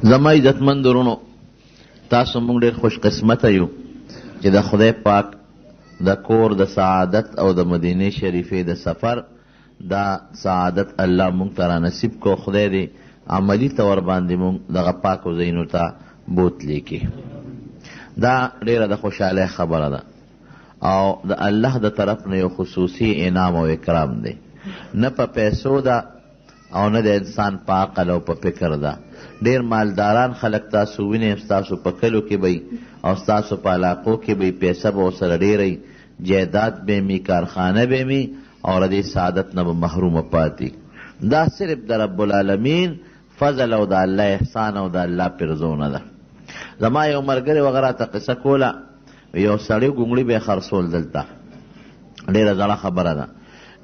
زما عزتمند ورونو، تاسو موږ ډېر خوش قسمته یو چې د خدای پاک د کور د سعادت او د مدینې شریفې د سفر دا سعادت الله موږ ته رانصیب کو. خدای دې عملي طور باندې موږ دغه پاکو ځایونو ته بوتلی کړي. دا ډېره د خوشحالۍ خبره ده او د الله د طرف نه یو خصوصي انعام او اکرام دی، نه په پیسو ده او نه د انسان په عقل او په فکر ده. ډېر مالداران خلک تاسو وینئ، ستاسو په کلو کې به او ستاسو په علاقو کې به پیسه به ورسره ډېرئ، جایداد به می، کارخانه به می، او د دې سعادت نه به محرومه پاتې. دا صرف د رب العالمین فضل او د الله احسان او د الله پرزونه ده. زما یو ملګری وغه راته قصه کوله، یو سړی ګونګړي به خرڅول دلته، ډېره زړه خبره ده.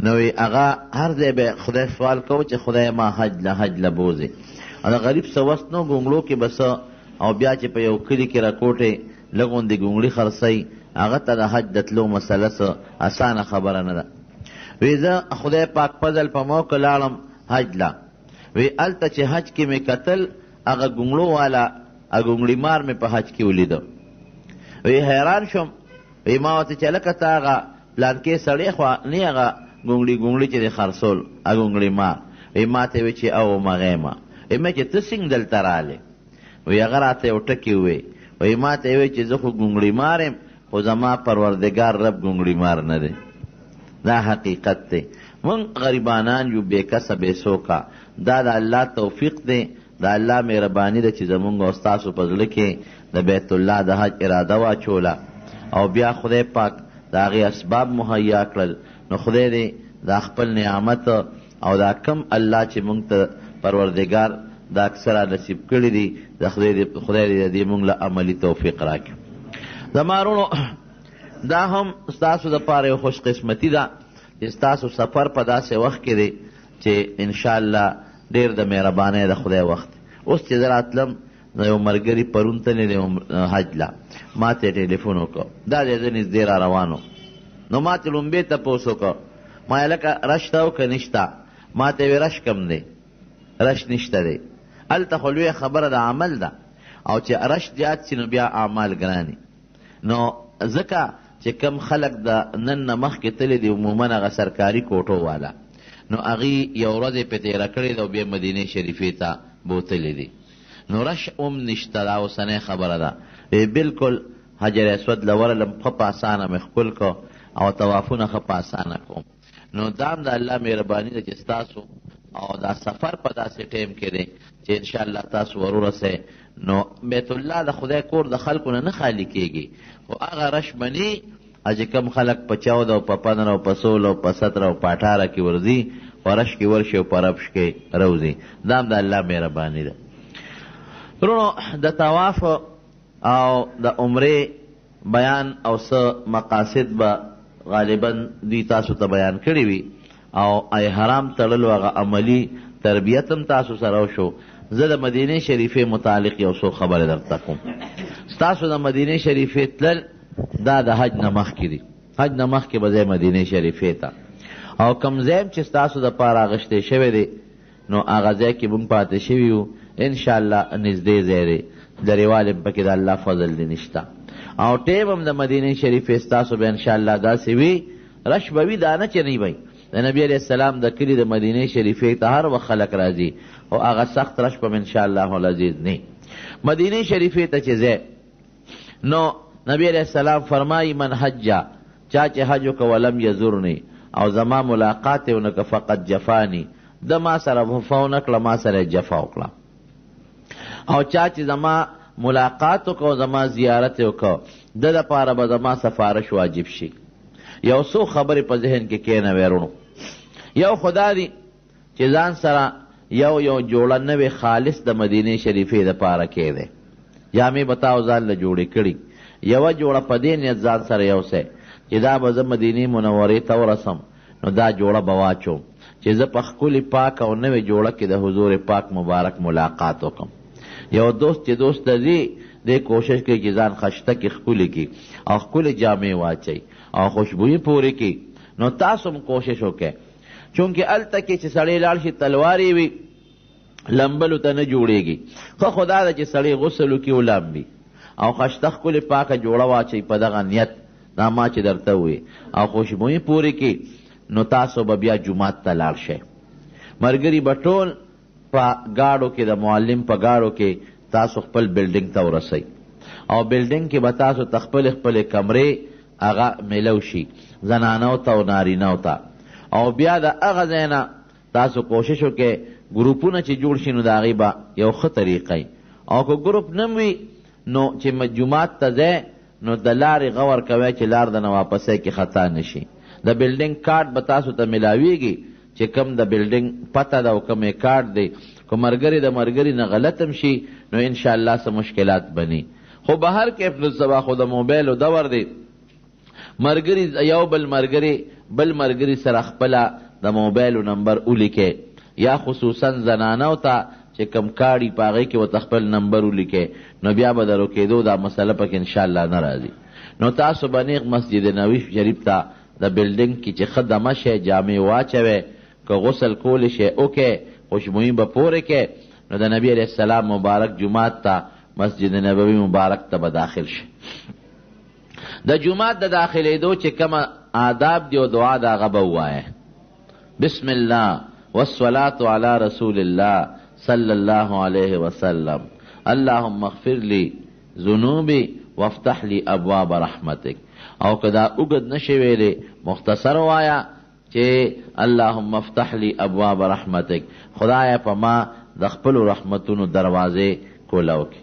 نو هغه هر ځای به خدای سوال کوو چې خدای ما حج له بوځې. د غریب څه وس نو ګونګړو کې بس، او بیا چې په یو کلي کې راکوټې لږ غوندې ګونګړي خرڅوي، هغه ته د حج د تلو مسله څه اسانه خبره نه ده. وی زه خدای پاک فضل په موقع لاړم حج له، وی هلته چې حج کې مې کتل هغه ګونګړو والا ګونګړي مار مې په حج کې ولیده. وی حیران شوم، وی ما ورته چې لکه ته هغه پلانکې سړی خو نه هغه ګونګړي چې د خرڅول ګونګړي مار. وی ما ته وی چې او مغې ما ما چې ته څنګه دلته راغلې؟ وی هغه راته یو ټکي ووی، وی ما ته وی چې زه خو ګونګړي مار یم، خو زما پروردګار رب ګونګړي مار نه دی. دا حقیقت دی. موږ غریبانان یو، بې کسه بې سوکه. دا د الله توفیق دی، د الله مهرباني ده چې زمونږ او ستاسو په زړه کې د بیت الله د حج اراده واچوله او بیا خدای پاک د هغې اسباب مهیا کړل. نو خدای دې دا خپل نعمت او دا کم الله چې موږ ته پروردگار دا اکثره نصیب کړي دي، د خدای دې موږ له عملي توفیق راکړي. زما وروڼو، دا هم ستاسو دپاره یو خوش قسمتي ده چې ستاسو سفر په داسې وخت کې دی چې انشاءالله ډېر د مهربانۍ د خدای وخت. اوس چې زه راتلم نو یو ملګري پرون تللی دی حج له، ما ته یې ټلیفون وکړ، دا دی زه نږدې را روانو. نو ما ته لومبې تپوس وکړ، ما یې لکه رش ته او که نشته؟ ما ته یې رش کم دی، رش نشته دی. هلته خو لویه خبره د عمل ده، او چې رش زیات سي نو بیا اعمال ګراني. نو ځکه چې کم خلک د نن نه مخکې تللی دي عموما هغه سرکاري کوټو والا، نو هغې یو ورځ یې پې تېره کړې ده او بیا مدینې شریفې ته بوتلی دي. نو رش هم نشته، دا اوسنۍ خبره ده. بلکل حجر اسود له ورلم ښه په اسانه مې ښکل کو او طوافونه ښه په اسانه کوم. نو دا هم د الله مهرباني ده چې ستاسو او دا سفر په داسې ټیم کې دی چې انشاءالله تاسو ورورسئ. نو بیت الله د خدای کور د خلکو نه خالی کېږي، خو هغه رش بني چې کم خلک په 14 او په 15 او په 16 او په 17 او په 18 کې ورځي، په رش کې ورشي او په ربش کې روځي. دا هم د الله مهرباني ده. وروڼو، د طواف او د عمرې بیان او څه مقاصد به غالبا دوی تاسو ته بیان کړي وي، او حرام تړلو هغه عملي تربیت هم تاسو سره وشو. زه د مدینې شریفې متعلق یو څو خبرې درته کوم. ستاسو د مدینې شریفې تلل دا د حج نه مخکې دي. حج نه مخکې به ځئ مدینې شریفې ته، او کوم ځای چې ستاسو دپاره اغوښتی شوی دی نو هغه ځای کې موږ پاتې شوي یو. انشاءالله نږدې ځای دی، لرېوالی هم پکې د الله فضل دی نشته. او ټیم هم د مدینې شریفې ستاسو به انشاءالله داسې وي، رش به وي، دا نه چې نه وي. د نبی علیه السلام د کلي د مدینې شریفې ته هر وخت خلک راځي، او هغه سخت رش به انشاءالله العزیز نه. مدینې شریفې ته چې ځای نو نبی علیه السلام فرمایي من حجه، چا چې حج وکړه ولم یزرني، او زما ملاقات یې ونه کړه فقط جفانی، د ما سره وفا ونه کړه، ما سره یې جفا وکړه. او چا چې زما ملاقات وکړه او زما زیارت یې وکړه، د دپاره به زما سفارش واجب شي. یو څو خبرې په ذهن کې کښېنوئ وروڼو. یو خدا دی چې ځان سره یو جوړه نوې خالص د مدینې شریفې دپاره کېدی، جامې به تا او ځان له جوړې کړي. یوه جوړه په دې نیت ځان سره یوسئ چې دا به زه مدینې منورې ته ورسم، نو دا جوړه به واچوم چې زه په ښکلې پاک او نوې جوړه کې د حضور پاک مبارک ملاقات وکړم. یو دوست چې دوست ته ځي دی کوشش کوي چې ځان خشته کې ښکلې کړي او ښکلې جامې واچوي او خوشبویي پورې کړي. نو تاسو هم کوشش وکړئ، چونکې هلته کې چې سړی لاړ شي تلوار یې وي لمبلو ته نه جوړېږي. ښه خو دا ده چې سړی غسل وکړي ولامبي او خشته ښکلې پاکه جوړه واچوي په دغه نیت، دا ما چې درته ووایي، او خوشبویي پورې کې، نو تاسو به بیا جومات ته لاړ شئ. ملګري به ټول په ګاډو کې، د معلم په ګاډو کې تاسو خپل بلډینګ ته ورسئ، او بلډینګ کې به تاسو ته خپلې کمرې هغه میلو شي، زنانو ته او نارینو ته. او بیا د هغه ځای نه تاسو کوشش وکړئ ګروپونه چې جوړ شي نو د هغې به یو ښه طریقه، او که ګروپ نه وي نو چې جومات ته ځئ نو د لارې غور کوئ چې لار د نه واپسی کې خطا نشي. د بلډینګ کارت به تاسو ته ملاویږي چې کم د بلډینګ پته ده او کم یې کارت دی. که ملګري د ملګري نه غلط هم شي نو انشاءالله څه مشکلات بني. خو به هر کیف نو سبا خو د موبایلو دور دی، ملګري یو بل ملګري سره خپله د موبایلو نمبر ولیکئ، یا خصوصا زنانو ته چې کم کاړي په هغې کې ورته خپل نمبر ولیکئ، نو بیا به د روکېدو دا مسله پکې انشاءالله نه راځي. نو تاسو به نیغ مسجد نبوي شریف ته د بلډینګ کې چې ښه دمه شئ، جامې واچوئ، که غسل کولی شئ وکئ، خوشبویي به پورې کئ، نو د نبي علیه السلام مبارک جومات ته، مسجد نبوي مبارک ته به داخل شئ. د جومات د داخلېدو چې کومه آداب دی او دعا د هغه به ووایئ. بسم الله والصلاة على رسول الله صلی الله علیه وسلم. اللهم اغفر لی ذنوبی وافتح لی ابواب رحمتک. او که دا اوږد نشي ویلی مختصر وایا چې اللهم افتح لی ابواب رحمتک، خدایا په ما د خپلو رحمتونو دروازې کولاو کې.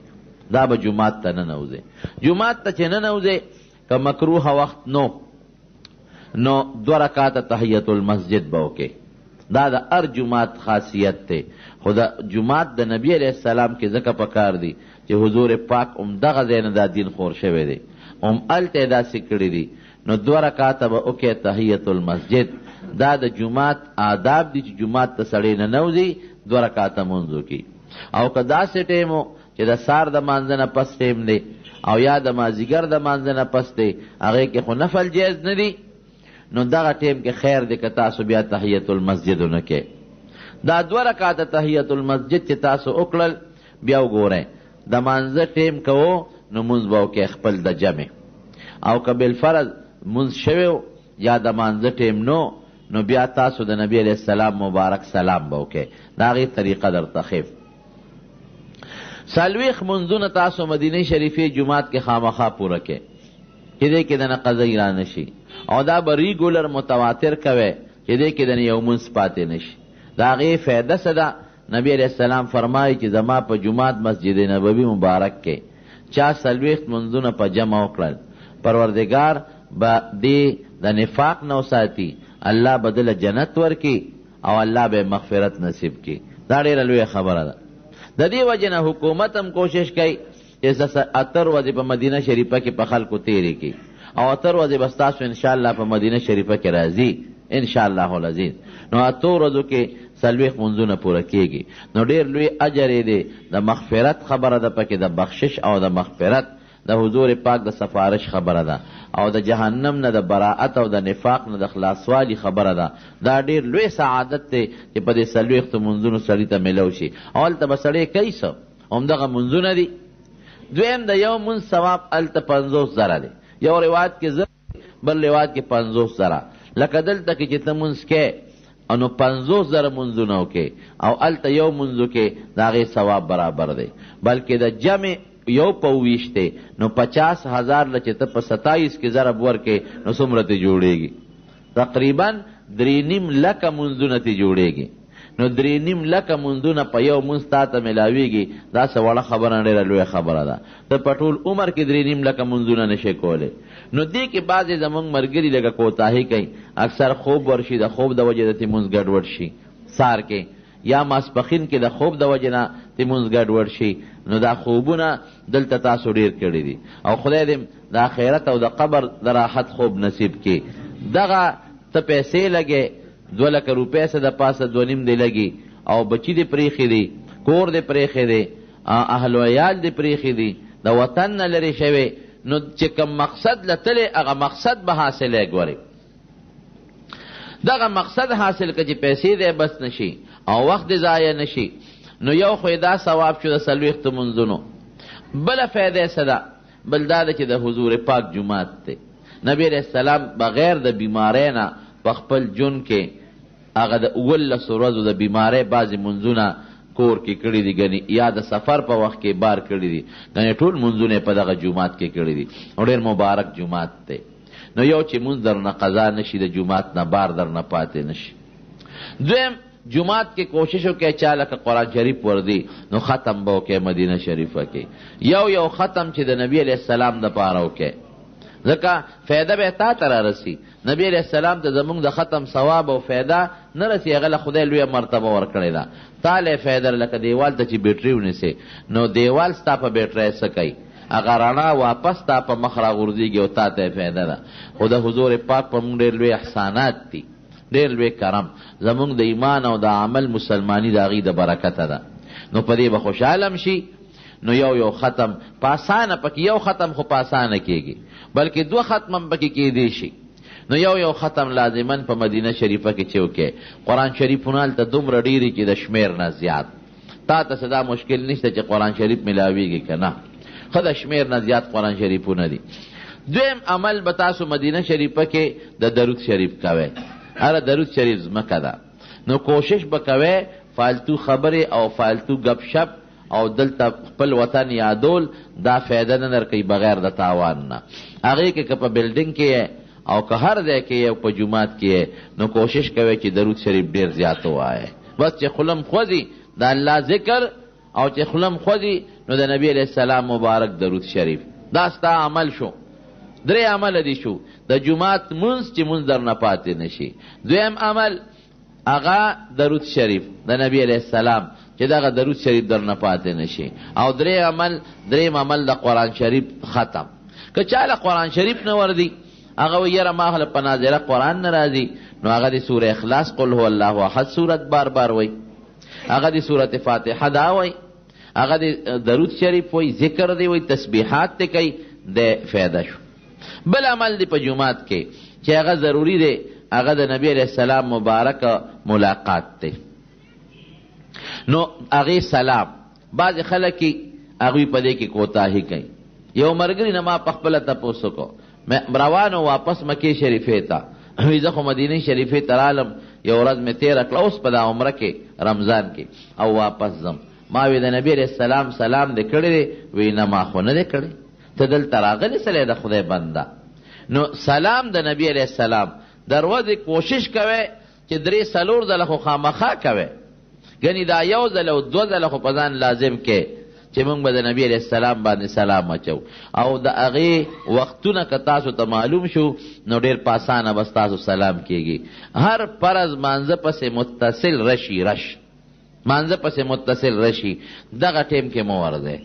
دا به جومات ته ننوځې. جومات ته چې ننوځې که مکروه وخت نو 2 رکعاته تحیت المسجد به وکې. دا د هر جومات خاصیت دی، خو د جومات د نبی علیه السلام کې ځکه پکار دی چې حضور پاک دغه ځای نه دا دین خور شوی دی، هلته یې داسې کړي دي. نو 2 رکعاته به وکې تحیت المسجد. دا د جومات آداب دي چې جومات ته سړی ننوځي 2 رکعاته مونځ وکړي. او که داسې ټیم و چې د سار د مانځه نه پس ټیم دی او یا د مازدیګر د مانځه نه پس دی، هغې کې خو نفل جایز نه دی، نو دغه ټیم کې خیر دی که تاسو بیا تحیت المسجد ونه کې. دا 2 رکعاته تحیت المسجد چې تاسو وکړل، بیا وګورئ د مانځه ټیم کوو نو مونځ به وکئ خپل د جمع، او که بالفرض مونځ شوی یا د مانځه ټیم نو بیا تاسو د نبی علیه السلام مبارک سلام به وکئ. د هغې طریقه درته ښیم. 40 منځونه تاسو مدینه شریفې جومات کې خامخا پوره کئ چې دې کې د نه قضی را نشي، او دا به ریګولر متواتر کوئ چې دې کې د نه یو منځ پاتې نشي. د هغې فایده څه ده؟ نبی علیه السلام فرمایي چې زما په جومات مسجد نبوي مبارک کې چا 40 منځونه په جمع وکړل، پروردګار به دې د نفاق نه وساتي، الله به دله جنت ورکي او الله به مغفرت نصیب کړي. دا ډېره لویه خبره ده. د دې وجې نه حکومت هم کوشش کوي چې 8 ورځې په مدینه شریفه کې په خلکو تېرې کړي، او 8 ورځې به ستاسو انشاءالله په مدینه شریفه کې راځي انشاءالله العزیز. نو 8 ورځو کې 40 منځونه پوره کېږي، نو ډېر لوی اجر یې دی. د مغفرت خبره ده پکې، د بخشش او د مغفرت، د حضور پاک د سفارش خبره ده، او د جهنم نه د براعت او د نفاق نه د خلاصوالي خبره ده. دا ډېر لوی سعادت دی چې په دې 40 منځونو سړي ته میلو شي. او هلته به سړی کوي څه؟ همدغه منځونه دي. دویم د یو منځ ثواب هلته 50 زره دی. یو روایت کې زر، بل روایت کې 50 زره. لکه دلته کې چې ته منځ کې نو 50 زره منځونه وکې، او هلته یو منځ وکې، د هغې ثواب برابر دی. بلکې د جمع یو په 20 دی، نو 50,000 له چې ته په 27 کې ضرب ورکې نو څومره ته جوړېږي؟ تقریبا 3.5 لکه منځونه ته جوړېږي. نو 3.5 لکه منځونه په یو منځ تا ته میلاویږي. دا څه وړه خبره، ډېره لویه خبره ده. ته په ټول عمر کې 3.5 لکه منځونه نشې کولی. نو دې کې بعضې زموږ ملګري لږه کوتاهي کوي، اکثر خوب ورشي، د خوب د وجې د ته منځ ګډوډ شي سار کې، یا ماسپخین کې د خوب د وجې نه ته منځ ګډوډ شي. نو دا خوبونه دلته تاسو ډېر کړي دي، او خدای دې د آخرت او د قبر د راحت خوب نصیب کړي. دغه ته پیسې لګې 2 لکه روپۍ څه د پاسه 2.5 دی لګي، او بچي دې پرېښي دي، کور دې پرېښی دی، اهل و عیال دې پرېښي دي، د وطن نه لرې شوی. نو چې کوم مقصد له تلې هغه مقصد به حاصلی. ګورې دغه مقصد حاصل که چې پیسې دی بس نشي او وخت دی ضایع نشي، نو یو خو دا ثواب شو د 40 منځونو. بله فایده څه ده؟ بل دا ده چې د حضور پاک جومات دی. نبی علیہ السلام بغیر د بیماری نه په خپل ژوند کې هغه د 19 ورځو د بیماری بعضې منځونه کور کې کړي دي، ګنې یا د سفر په وخت کې بار کړي دي، ګنې ټول منځونه په دغه جومات کې کړي دي. او ډېر مبارک جومات دی. نو یو چې مونځ درنه قضا نشي، د جومات نه بار درنه پاتې نشي. دویم جومات کې کوشش وکړئ چا لکه قرآن شریف وردي نو ختم به وکړئ مدینه شریفه کې. یو ختم چې د نبی علیہ السلام دپاره وکړئ، ځکه فایده به تا ته رارسي. نبی علیہ السلام ته زمونږ د ختم ثواب او فایده نه رسي، هغه له خدای لویه مرتبه ورکړې ده. تا له فایده لکه دیوال ته چې بیټري ونیسې نو دیوال ستا په بیټرۍ څه کوي؟ هغه رڼا واپس تا په مخ راغورځېږي او تا ته فایده ده. خو د حضور پاک په موږ ډېر لوی احسانات دي، ډېر لوی کرم. زمونږ د ایمان او د عمل مسلماني د هغې د برکته ده. نو په دې به خوشحاله شي. نو یو ختم په اسانه، پکې یو ختم خو په اسانه کېږي، بلکې 2 ختم هم پکې کېدی شي. نو یو ختم لازمن په مدینه شریفه کې چې وکړې. قرآن شریفونه هلته دومره ډېرې چې د شمېر نه زیات. تا ته څه دا مشکل نشته چې قرآن شریف میلاویږي که نه، ښه د شمېر نه زیات قرآن شریفونه دي. دویم عمل به تاسو مدینه شریفه کې د درود شریف کوئ. هره درود شریف ځمکه ده، نو کوشش به کوئ فالتو خبرې او فالتو گپ شپ او دلته خپل وطن یادول دا فایده نه درکوي بغیر د تاوان نه. هغې کې که په بلډینګ کې او که هر ځای کې او په جومات کې نو کوشش کوئ چې درود شریف ډېر زیات ووایئ. بس چې خلم خوځي د الله ذکر او چې خلم خوځي نو د نبی علیہ السلام مبارک درود شریف. دا ستا عمل شو. 3 عمل دي شو. د جومات منځ چې منځ در نه پاتې نشي. دویم عمل هغه درود شریف د نبی علیہ السلام چې دغه درود شریف در نه پاتې نشي. او دریم عمل د قرآن شریف ختم. که چاله قرآن شریف نه وردي هغه وی یاره ما خله په ناظره قرآن نه راځي نو هغه د سوره اخلاص قل هو الله احد صورت بار وی، هغه د سورت فاتحه دا وی، هغه د درود شریف وی، ذکر دی وی، تسبیحات دی کوي، د فایده شو. بل عمل دی په جومات کې چې هغه ضروری دی، هغه د نبی علیہ السلام مبارک ملاقات دی. نو هغې سلام بعضې خلک هغوی په دې کې کوتاهي کوي. یو ملګري نه ما په خپله تپوس وکړو، روانو واپس مکې شریفې ته، وی زه خو مدینې شریفې ته رالم، یو ورځ مې تېره کړه اوس په دا عمره کې رمضان کې او واپس ځم. ما وی د نبی علیہ السلام سلام دې کړی دی؟ وی نه ما خو نه دی کړی، ته دلته راغلی سلی د خدای بنده. نو سلام د نبی علیہ السلام دروازې کوشش کوئ چې 3-4 ځله خو خامخا کوئ، ګنې دا 1 ځله او 2 ځله خو په ځان لازم کې چې موږ به د نبی علیہ السلام باندې سلام اچو. او د هغې وختونه که تاسو ته معلوم شو نو ډېر په اسانه بس تاسو سلام کېږي. هر فرض مانځه پسې متصل رش مانځه پسې متصل رشي، دغه ټیم کې مو ورځئ.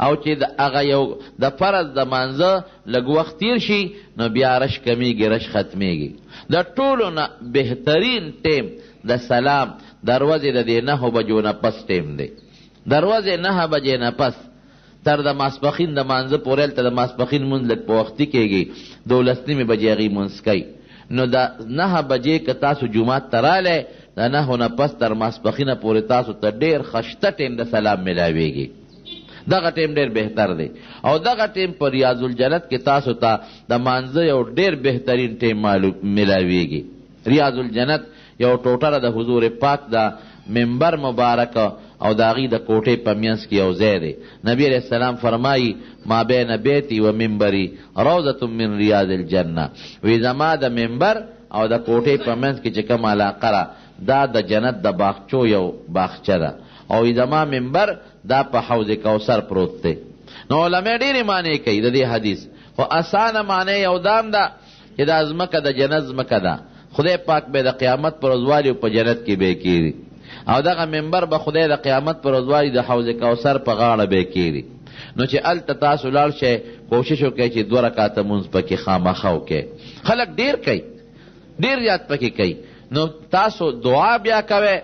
او چې هغه یو د فرض د مانځه لږ وخت تیر شي نو بیا رش کمیږي، رش ختمیږي. د ټولو نه بهترین ټیم د سلام دروازې د دې 9 بجو نه پس ټیم دی. دروازې 9 بجې نه پس تر د ماسپښین د مانځه پورې هلته د ماسپښین مونځ لږ په وختي کېږي، 12 بجې هغې مونځ کوي. نو د 9 بجې که تاسو جومات ته رالی د 9 نه پس تر ماسپښینه پورې تاسو ته ډېر خشته ټیم د سلام میلاویږي. دغه ټیم ډېر بهتر دی. او دغه ټیم په ریاض الجنت کې تاسو ته د مانځه یو ډېر بهترین ټیم میلاویږي. ریاض الجنت یو ټوټه د حضور پاک د منبر مبارک او د هغې د کوټې په منځ کې یو ځای دی. نبی علیہ السلام فرمایي ما بین بیتی و منبری روضة من ریاض الجنه. وی زما د منبر او د کوټې په منځ کې چې کوم علاقه ده دا د جنت د باغچو یو باغچه ده، او زما منبر دا په حوض کوثر پروت دی. نو علماء ډېرې معنی کوي د دې حدیث، خو اسانه معنی یو دام ده چې دا ځمکه د جنت ځمکه ده، خدای پاک به د قیامت پر ورځ والي په جنت کې به کېږي، او دغه منبر به خدای د قیامت پر ورځ والي د حوض کوثر په غاړه به کېږي. نو چې هلته تاسو لاړ شئ کوشش وکئ چې 2 رکعاته مونځ پکې خامخا وکئ. خلک ډېر کوي، ډېر زیات پکې کوي. نو تاسو دعا بیا کوئ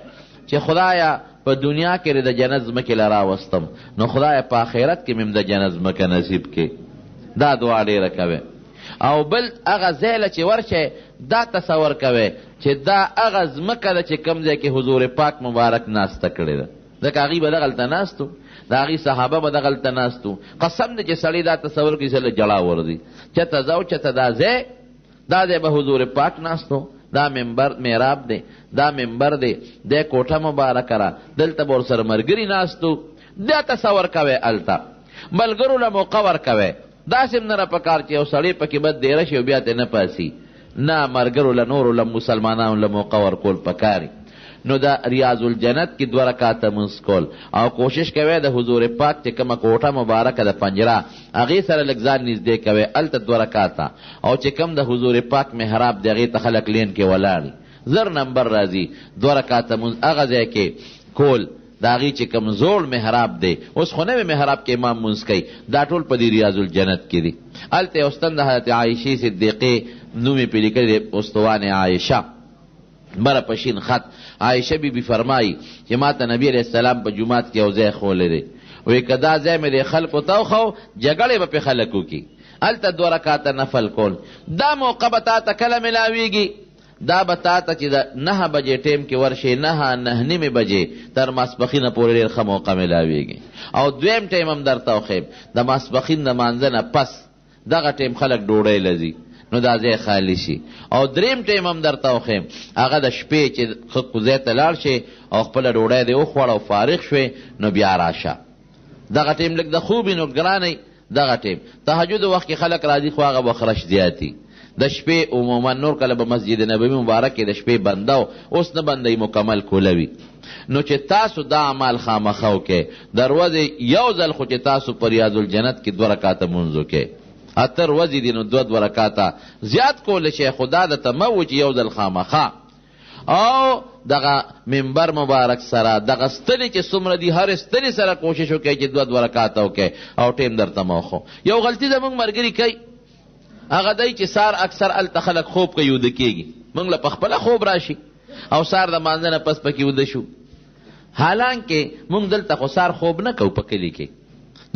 چې خدایا په دنیا کې د جنت ځمکې له راوستم، نو خدای په آخرت کې مې د جنت ځمکه نصیب کې. دا دعا ډېره کوئ. او بل هغه ځای له چې ورشئ دا تصور کوئ چې دا هغه ځمکه ده چې کوم ځای کې حضور پاک مبارک ناسته کړې ده. ځکه هغوی به دغلته ناستو، د هغوی صحابه به دغلته ناستو. قسم دی چې سړی دا تصور کړي چې له جړا ورځي، چېرته ځه او چېرته دا ځای به حضور پاک ناستو. دا منبر محراب دی، دا منبر دی، دا کوټه مبارکه را، دلته به ورسره ملګري ناستو. دا تصور کوئ هلته ملګرو له موقع ورکوئ. داسې هم نه را پکار چې یو سړی پکې بد دیره شي او بیا ته نه پاسي. نه، ملګرو له نورو له مسلمانانو له موقع ورکول پکاري. نو دا ریاض الجنت کې 2 رکعاته منځ کول او کوشش کوئ د حضور پاک چې کومه کوټه مبارکه د پنجره هغې سره لږ ځان نږدې کوئ، هلته 2 رکعاته. او چې کوم د حضور پاک محراب دی هغې ته خلک لین کې ولاړي، 0 نمبر راځي. 2 رکعاته منځ هغه ځای کې کول د هغې چې کوم زوړ محراب دی. اوس خو نوی محراب کې امام منځ کوي، دا ټول په دې ریاض الجنت کې دي. هلته یو ستن د حضرت عایشې صدیقې نوم یې پرې لیکلی دی، استوان عایشه، بره پشین خط. عایشه بی بی فرمایی چې ما ته نبی علیہ السلام په جومات کې یو ځای ښولی دی، وایي که دا ځای مې د خلکو ته وښو جګړې به پې خلک وکړي. هلته 2 رکعاته نفل کول. دا موقع به تا ته کله میلاویږي؟ دا به تا ته چې د 9 بجې ټیم کې ورشي، 9:09 بجې تر ماسپښینه پورې ډېر ښه موقع میلاویږي. او دویم ټیم هم درته وښیم، د ماسپښین د مانځه نه پس دغه ټیم خلک ډوډۍ لځي، نو دا ځای خالی شي. او دریم ټیم هم درته وښیم، هغه د شپې چې ښه کوزی ته لاړ شي او خپله ډوډۍ دې وخوړه او فارغ شوې، نو بیا راشه. دغه ټیم لږ د خوبي نو ګرانئ. دغه ټیم تهجد وخت کې خلک راځي، خو هغه به خرش زیاتي. د شپې عموما نور کله به مسجد نبوي مبارک کې د شپې بنده و، اوس نه بندوي، مکمل کولوي. نو چې تاسو دا عمل خامخا وکئ، د ورځې یو ځل خو چې تاسو په ریاض الجنت کې 2 رکعاته مونځ وکئ. اتر ورځې دي نو 2 رکعاته زیات کولی شي، خدا درته مه و چې یو ځل خامخا. او دغه منبر مبارک سره دغه ستنې چې څومره دي هر ستنې سره کوشش وکئ چې 2 رکعاته وکئ او ټیم درته مه وښو. یو غلطي زموږ ملګري کوي، هغه دی چې سار اکثر هلته خلک خوب کوي، وده کېږي. موږ له پخپله خوب راشي او سار د مانځه نه پس پکې وده شو. حالانکه موږ دلته خو سار خوب نه کوو، په کلي کې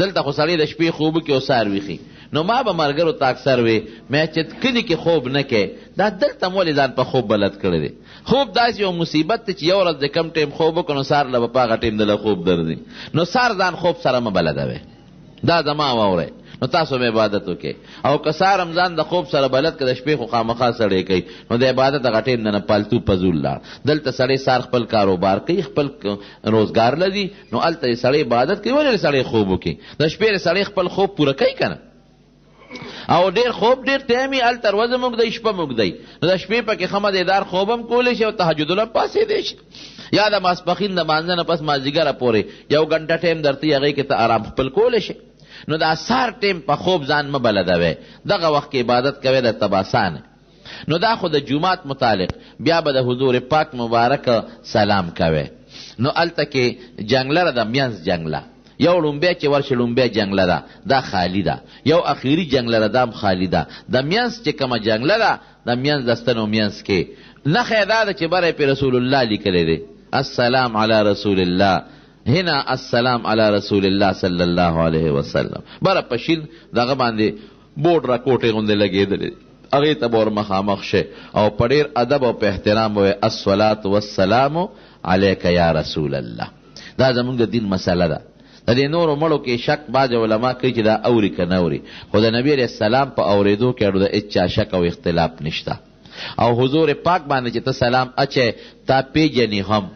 دلته خو سړی د شپې خوب کې او سار ویښي. نو ما به ملګرو ته اکثر وی مې چې کلي کې خوب نه کوې، دا دلته م ولې ځان په خوب بلد کړی دی؟ خوب داسې یو مصیبت دی چې یو ورځ د کم ټیم خوب وکړو نو سار له به په هغه ټیم دله خوب درځي. نو سار ځان خوب سره مه بلدوئ، دا زما واورئ. نو تاسو هم عبادت وکئ. او که سار هم ځان د خوب سره بلد که د شپې خو خامخا سړی کوي، نو د عبادت هغه ټیم نه پالتو پزول لاړ. دلته سړی سار خپل کاروبار کوي، خپل روزګار لري، نو هلته سړی عبادت کوي. ولې سړی خوب وکړي؟ د شپې سړی خپل خوب پوره کوي که نه؟ او ډېر خوب ډېر ټایم یې هلته ورځه موږدی، شپه موږدی. نو د شپې پکې ښه مزېدار خوب هم کولی شي او تهجدونه هم پاڅېدی شي، یا د ماسپښین د مانځه نه پس مازدیګره پورې 1 غنټه ټایم درته یي، هغې کې ته آرام خپل کولی شي. نو دا سار ټیم په خوب ځان مه بلدوئ، دغه وخت کې عبادت کوئ درته به اسانه. نو دا خو د جومات متعلق. بیا به د حضور پاک مبارک سلام کوئ. نو هلته کې جنګله ده، د منځ جنګله، یو لومبی چې ورشي لومبی جنګله ده، دا خالی ده. یو اخیري جنګله ده، دا هم خالی ده. د منځ چې کومه جنګله ده، د منځ د ستنو منځ کې نښه یې دا ده چې بره پې رسول الله لیکلی دی، السلام علی رسول الله، هنا السلام علی رسول الله صلی الله علیه وسلم. بره پشین دغه باندې بورډ را کوټې غوندې لګېدلی، هغې ته به ور مخامخ شي او په ډېر ادب او په احترام به وایي الصلاة والسلام علیک یا رسول الله. دا زموږ د دین مسله ده. د دې نورو مړو کې شک بعض علما کوي چې دا اوري که نه اوري، خو د نبي علیه السلام په اورېدو کې د هېڅ چا شک او اختلاف نشته. او حضور پاک باندې چې ته سلام اچې، تا پیژنې هم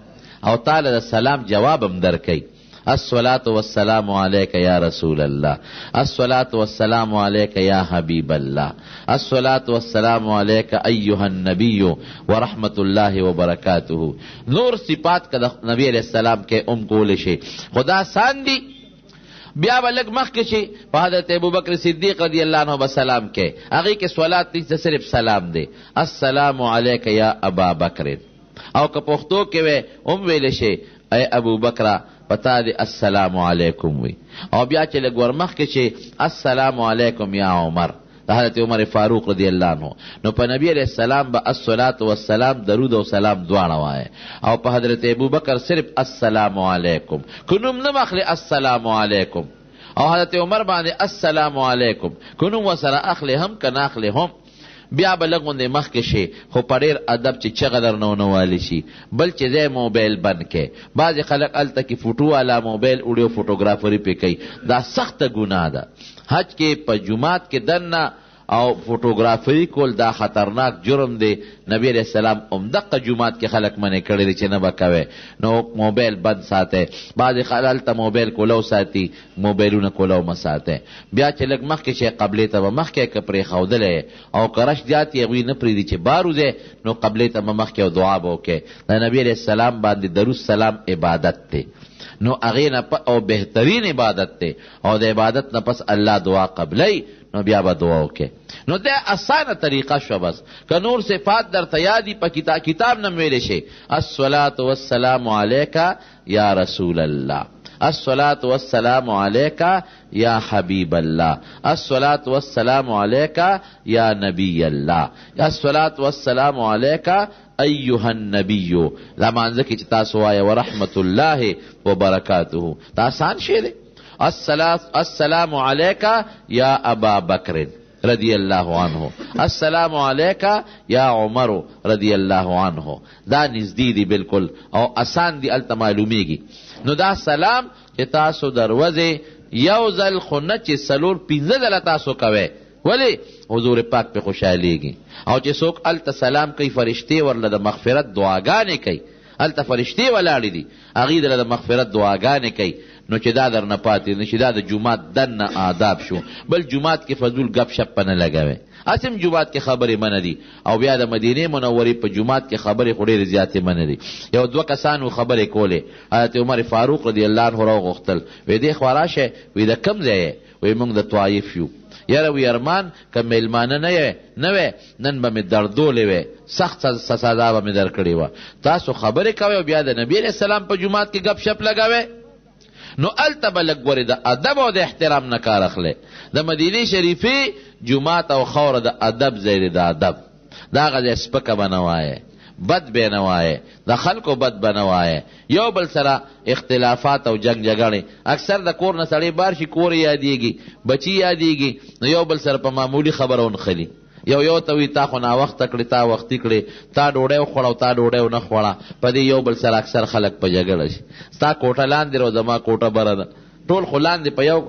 او تعالی د سلام جواب هم درکوي. الصلاة والسلام علیک یا رسول الله، الصلاة والسلام علیک یا حبیب الله، الصلاة والسلام علیک ایها النبی ورحمت الله وبرکاته. نور صفات که د نبی علیہ السلام کې کولی شي، خدا سان دی. بیا به لږ مخکې شي په حضرت ابوبکر صدیق رضی الله عنه به سلام کې، هغې کې صلات نشته، صرف سلام دی، السلام علیک یا ابا بکر. او که پښتو کې وی هم ویلی شي ای ابوبکره پتا دی السلام علیکم وی. او بیا چې لږ ورمخکې شي السلام علیکم یا عمر، د حضرت عمر فاروق رضی الله عنه. نو په نبی علیہ السلام به الصلاة والسلام درود او سلام دواړه وایه، او په حضرت ابوبکر صرف السلام علیکم، که نوم نه مخلي السلام علیکم. او حضرت عمر باندې السلام علیکم، که نوم ورسره اخلي هم که نه اخلي هم. بیا به لږ غوندې مخکې شي خو په ډېر ادب چې چغه درنه ونه والي شي. بل چې ځای موبایل بند کړي. بعضې خلک هلته کې فوټو والا موبایل وړي فوټوګرافري پې کوي. دا سخته ګناه ده. حج کې په جومات کې دننه او فوټوګرافري کول دا خطرناک جرم دی. نبی علیہ السلام دقه جومات کې خلک منع کړي دي چې نه به کوئ. نو موبایل بند ساتئ. بعضې خلک هلته موبایل کولو ساتي، موبایلونه کولو مه ساتئ. بیا چې لږ مخکې شئ قبلې ته به مخکې که پرېښودلی او که رش زیات یې هغوی نه پرېږدي چې بار وځئ نو قبلې ته به مخکې او دعا به وکئ. د نبی علیہ السلام باندې درود سلام عبادت دی. نو هغې نه او بهترین عبادت دی او د عبادت نه پس الله دعا قبلی نو بیا به دعا وکړي. نو دا اسانه طریقه شوه. بس که نور صفات درته یادي په کتاب نه ویلی شي الصلاة والسلام علیک یا رسول الله، الصلاة والسلام علیک یا حبیب الله، الصلاة والسلام علیک یا نبی الله، الصلاة والسلام علیک ایها النبی. دا مانځه کې چې تاسو وایه ورحمت الله وبرکاته. دا آسان شی دی. السلام علیک یا ابا بکر رضی اللہ عنہ، السلام علیک یا عمر رضی اللہ عنہ. دا نزدی دی بالکل او آسان دی الته معلومیږي. نو دا سلام چې تاسو دروازه یو ځل خو نه چې څلور پنځه ځله تاسو کوئ. ولی حضور پاک پہ خوشحالیږي. او چې څوک الته سلام کوي فرشتې ورله د مغفرت دعاګانې کوي. الته فرشتې ولاړې دي هغې دله د مغفرت دعاګانې کوي. نو چې دا در نه پاتې نه شي. دا د جومات دننه آداب شو. بل جومات کې فضول گپ شپ نه لګوئ. اسم جومات کې خبرې منه دي او بیا د مدینې منورې په جومات کې خبرې خو ډېرې زیاتې منه دي. یو دوه کسانو خبرې کولې. حضرت عمر فاروق رضی الله عنه راوغوښتل وی دې خوا راشه. وی د کوم ځای یې؟ وی موږ د طایف یو. یاره وی ارمان که میلمانه نه وی نن به مې دردولې وی، سخت سزا به مې درکړې وه. تاسو خبرې کوئ او بیا د نبي علیه السلام په جومات کې گپ شپ لګوئ. نو الته به لږ ګورې د ادب او د احترام نه کار اخلی. د مدینې شریفې جومات او خاوره د ادب ځای دی. د ادب د هغه ځای سپکه به نه وایې، بد به نه وایې، د خلکو بد به نه وایې. یو بل سره اختلافات او جنگ جګړې. اکثر د کور نه سړی بار شي کور یادېږي، بچي یادېږي، نو یو بل سره په معمولي خبره ونښلي. یو ته وي تا خو ناوخته کړې، تا وختي کړې، تا ډوډۍ وخوړه او تا ډوډۍ ونه خوړه. په دې یو بل سره اکثر خلک په جګړه شي. ستا کوټه لاندې رو زما کوټه بره ده. ټول خو لاندې په یو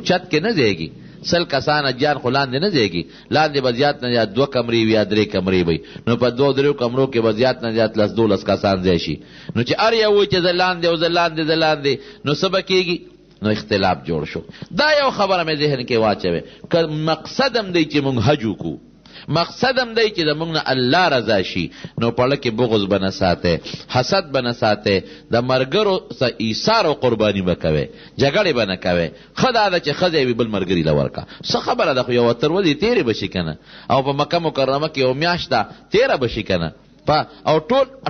چت کې نه ځایږي. 100 کسان اجان خو لاندې نه ځایږي. لاندې به زیات نه زیات 2 کمرې وي یا 3 کمرې وي. نو په 2-3 کمرو کې به زیات نه زیات 10-12 کسان ځای شي. نو چې هر یو وایي چې زه لاندې او زه لاندې نو څه به کېږي؟ نو اختلاف جوړ شو. دا یو خبره مې ذهن کې واچوي. که مقصد هم دی چې مونږ حج وکړو، مقصد هم دی چې د مونږ نه الله رضا شي، نو پړه کې بغض به نه ساتئ، حسد به نه ساتئ، د ملګرو څه ایثار او قرباني به کوئ، جګړې به نه کوئ. ښه دا ده چې ښځه وي بل ملګري له ورکړه. څه خبره ده خو یو اتر ورځې تېرې به شي که نه. او په مکه مکرمه کې یو میاشت ده تېره به شي که نه. او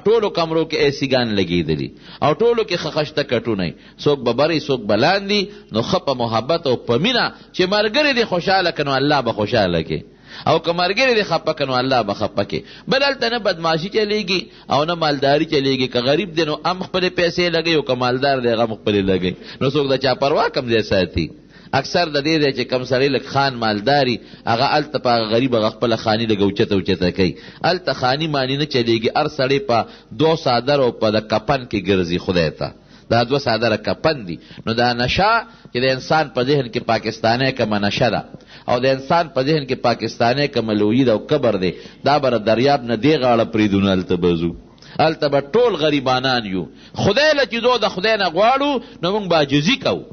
ټولو کمرو کې ایسیګان لګېدلي او ټولو کې خښته کټونه، څوک به برې څوک به لاندې. نو ښه په محبت او په مینه چې ملګري دې خوشحاله که نو الله به خوشحاله کې، او که ملګري دې خفه که نو الله به خفه کې. بل هلته نه بدماشي چلېږي او نه مالداري چلېږي. که غریب دی نو هم خپلې پیسې لګوي او که مالدار دی هغه هم خپلې لګوي. نو څوک د چا پروا کم ځای ساتي. اکثر د دې دی چې کم سړی لږ خان مالداري هغه هلته په هغه غریب هغه خپله خاني لږ اوچته کوي. هلته خاني ماني نه چلېږي. هر سړی په 2 څادرو په د کپن کې ګرځي خدای ته. دا 2 څادره کپن دي. نو دا نشه چې د انسان په ذهن کې پاکستانی کمه نشه ده او د انسان په ذهن کې پاکستانی کمه لویي او کبر دی. دا به دریاب نه دې غاړه پرېږدو هلته به ځو. هلته به ټول غریبانان یو. خدای له چې ځو د خدای نه غواړو نو موږ به عاجزي کوو.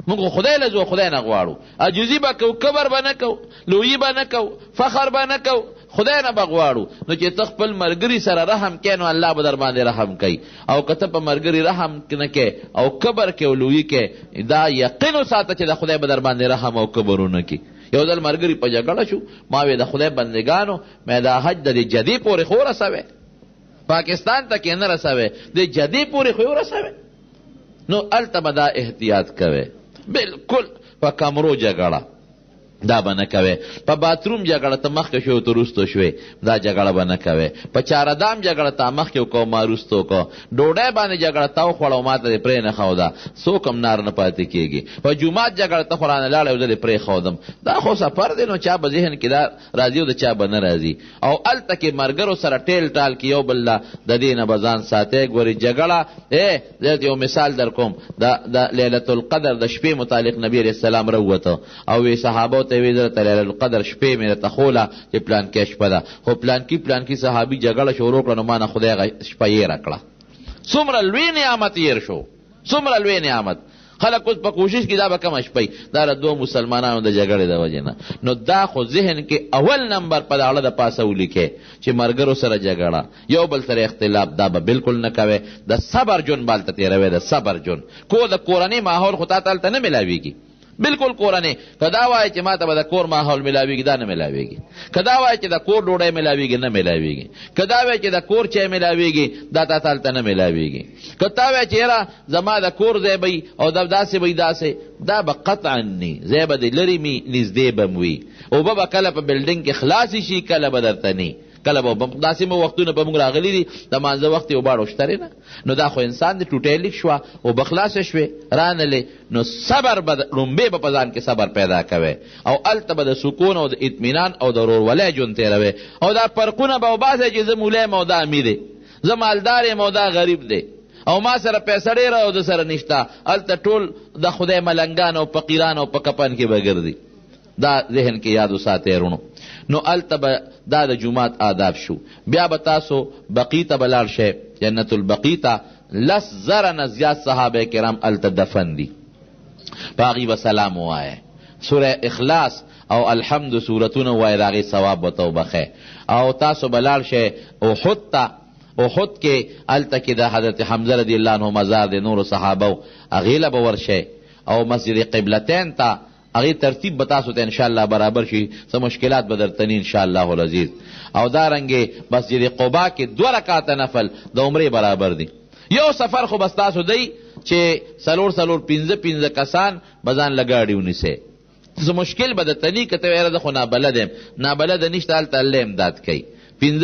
موږ خدای له ځو خدای نه غواړو. عاجزي به کوو، کبر به نه کوو، لویي به نه کوو، فخر به نه کوو، خدای نه به غواړو. نو چې ته خپل ملګري سره رحم کوې نو الله به در باندې رحم کوي. او که ته په ملګري رحم نه کوې او کبر کوې او لویي کوې، دا یقین وساته چې د خدای به در باندې رحم او کبر ونه کوي. یو ځل ملګري په جګړه شو، ما وې د خدای بندګانو مې دا حج د دې جدې پورې خو ورسوې، پاکستان ته کې نه رسوې، د جدې پورې خو ورسوې. نو هلته به دا احتیاط کوې. بالکل په کمرو جګړه، دا به نه کوې. په باتروم جګړه ته مخکې شو ته وروستو شوې، دا جګړه به نه کوې. په چاردام جګړه ته مخکې وکړو ما وروستو وکړو. ډوډۍ باندې جګړه ته وخوړه او ما ته دې پرېنښوده، څوک هم نار نه پاتې کېږي. په جومات جګړه ته خو رانه لاړی او زه دې پرېښودم. دا خو سفر دی، نو چا به ذهن کې دا راځي او د چا به نه راځي. او هلته کې ملګرو سره ټیل ټال کې یو بل د دې نه به ځان ساتئ. ګورې جګړه زه یو مثال در کوم، د لیلة القدر د شپې متعلق نبي علیه السلام راووته او وی صحابو ته وی درته لیلة القدر شپې مې راته خوله چې پلانکې شپه ده، خو پلانکي صحابي جګړه شروع کړه نو ما نه خدای شپه یېره کړه. څومره لوی نعمت یېر شو، څومره لوی نعمت. خلک اوس په کوشش کې دا به کمه شپی، دا د دوه مسلمانانو د جګړې د وجې نه. نو دا خو ذهن کې اول نمبر په داړه د پاسه ولیکې چې ملګرو سره جګړه، یو بل سره اختلاف، دا به بالکل نه کوې. د صبر جون بالته تېروې، د صبر جون کو د کورنۍ ماحول خو تا ته هلته نه میلاویږي. بالکل کورنۍ که دا وایي چې ما ته به د کور ماحول میلاویږي، دا نه میلاویږي. که دا وایي چې د کور ډوډۍ میلاویږي، نه میلاویږي. که دا وایي چې د کور چای میلاویږي، دا تا ته هلته نه میلاویږي. که تا وایي چې یاره زما د کور ځای به وي او داسې به وي داسې، دا به قطعا نه، ځای به د لرې مي نږدې به م وي. اوبه به کله په بلډینګ کې خلاصې شي، کله به درته نه. کله به داسې مو وختونه به موږ راغلي دي د مانځه وخت یې اوبه ډوشترې نه، نو دا خو انسان د ټوټۍ لیک شوه، اوبه خلاصې شوې رانلې. نو صبر به لومبې به په ځان کې صبر پیدا کوې او هلته به د سکون او د اطمینان او د ورورولۍ ژوند تېروې. او دا فرقونه به وباسئ چې زه مولی یم او دا امیر دی، زه مالدار یم او دا غریب دی، او ما سره پیسه ډېره او د سره نشته. هلته ټول د خدای ملنګان او فقیران او په کپن کې به ګرځي. دا ذهن کې یاد وساتئ رونو. نو هلته به دا د جومات آداب شو. بیا به تاسو بقی ته به لاړ شئ، جنت البقی ته 10,000 نه زیات صحابه کرام هلته دفن دي. په هغې به سلام ووایئ، سوره اخلاص او الحمد سورتونه ووایئ، د هغې ثواب به ته وبخئ. او تاسو به لاړ شئ احد ته. احد کې هلته کې د حضرت حمزه رضی الله عنه مزار د نورو صحابو، هغې له به ورشئ. او مسجد قبلتین ته، هغې ترتیب به تاسو ته انشاءالله برابر شي، څه مشکلات به درته نی انشاءالله العزیز. او دارنګې مسجد قبا کې 2 رکعاته نفل د عمرې برابر دي. یو سفر خو بس تاسو دی چې 4 کسان به ځان له ګاډي ونیسئ، څه مشکل به درته نی. که ته وایې زه خو نابلد یم، نابلده نشته، هلته الله امداد کوي. 5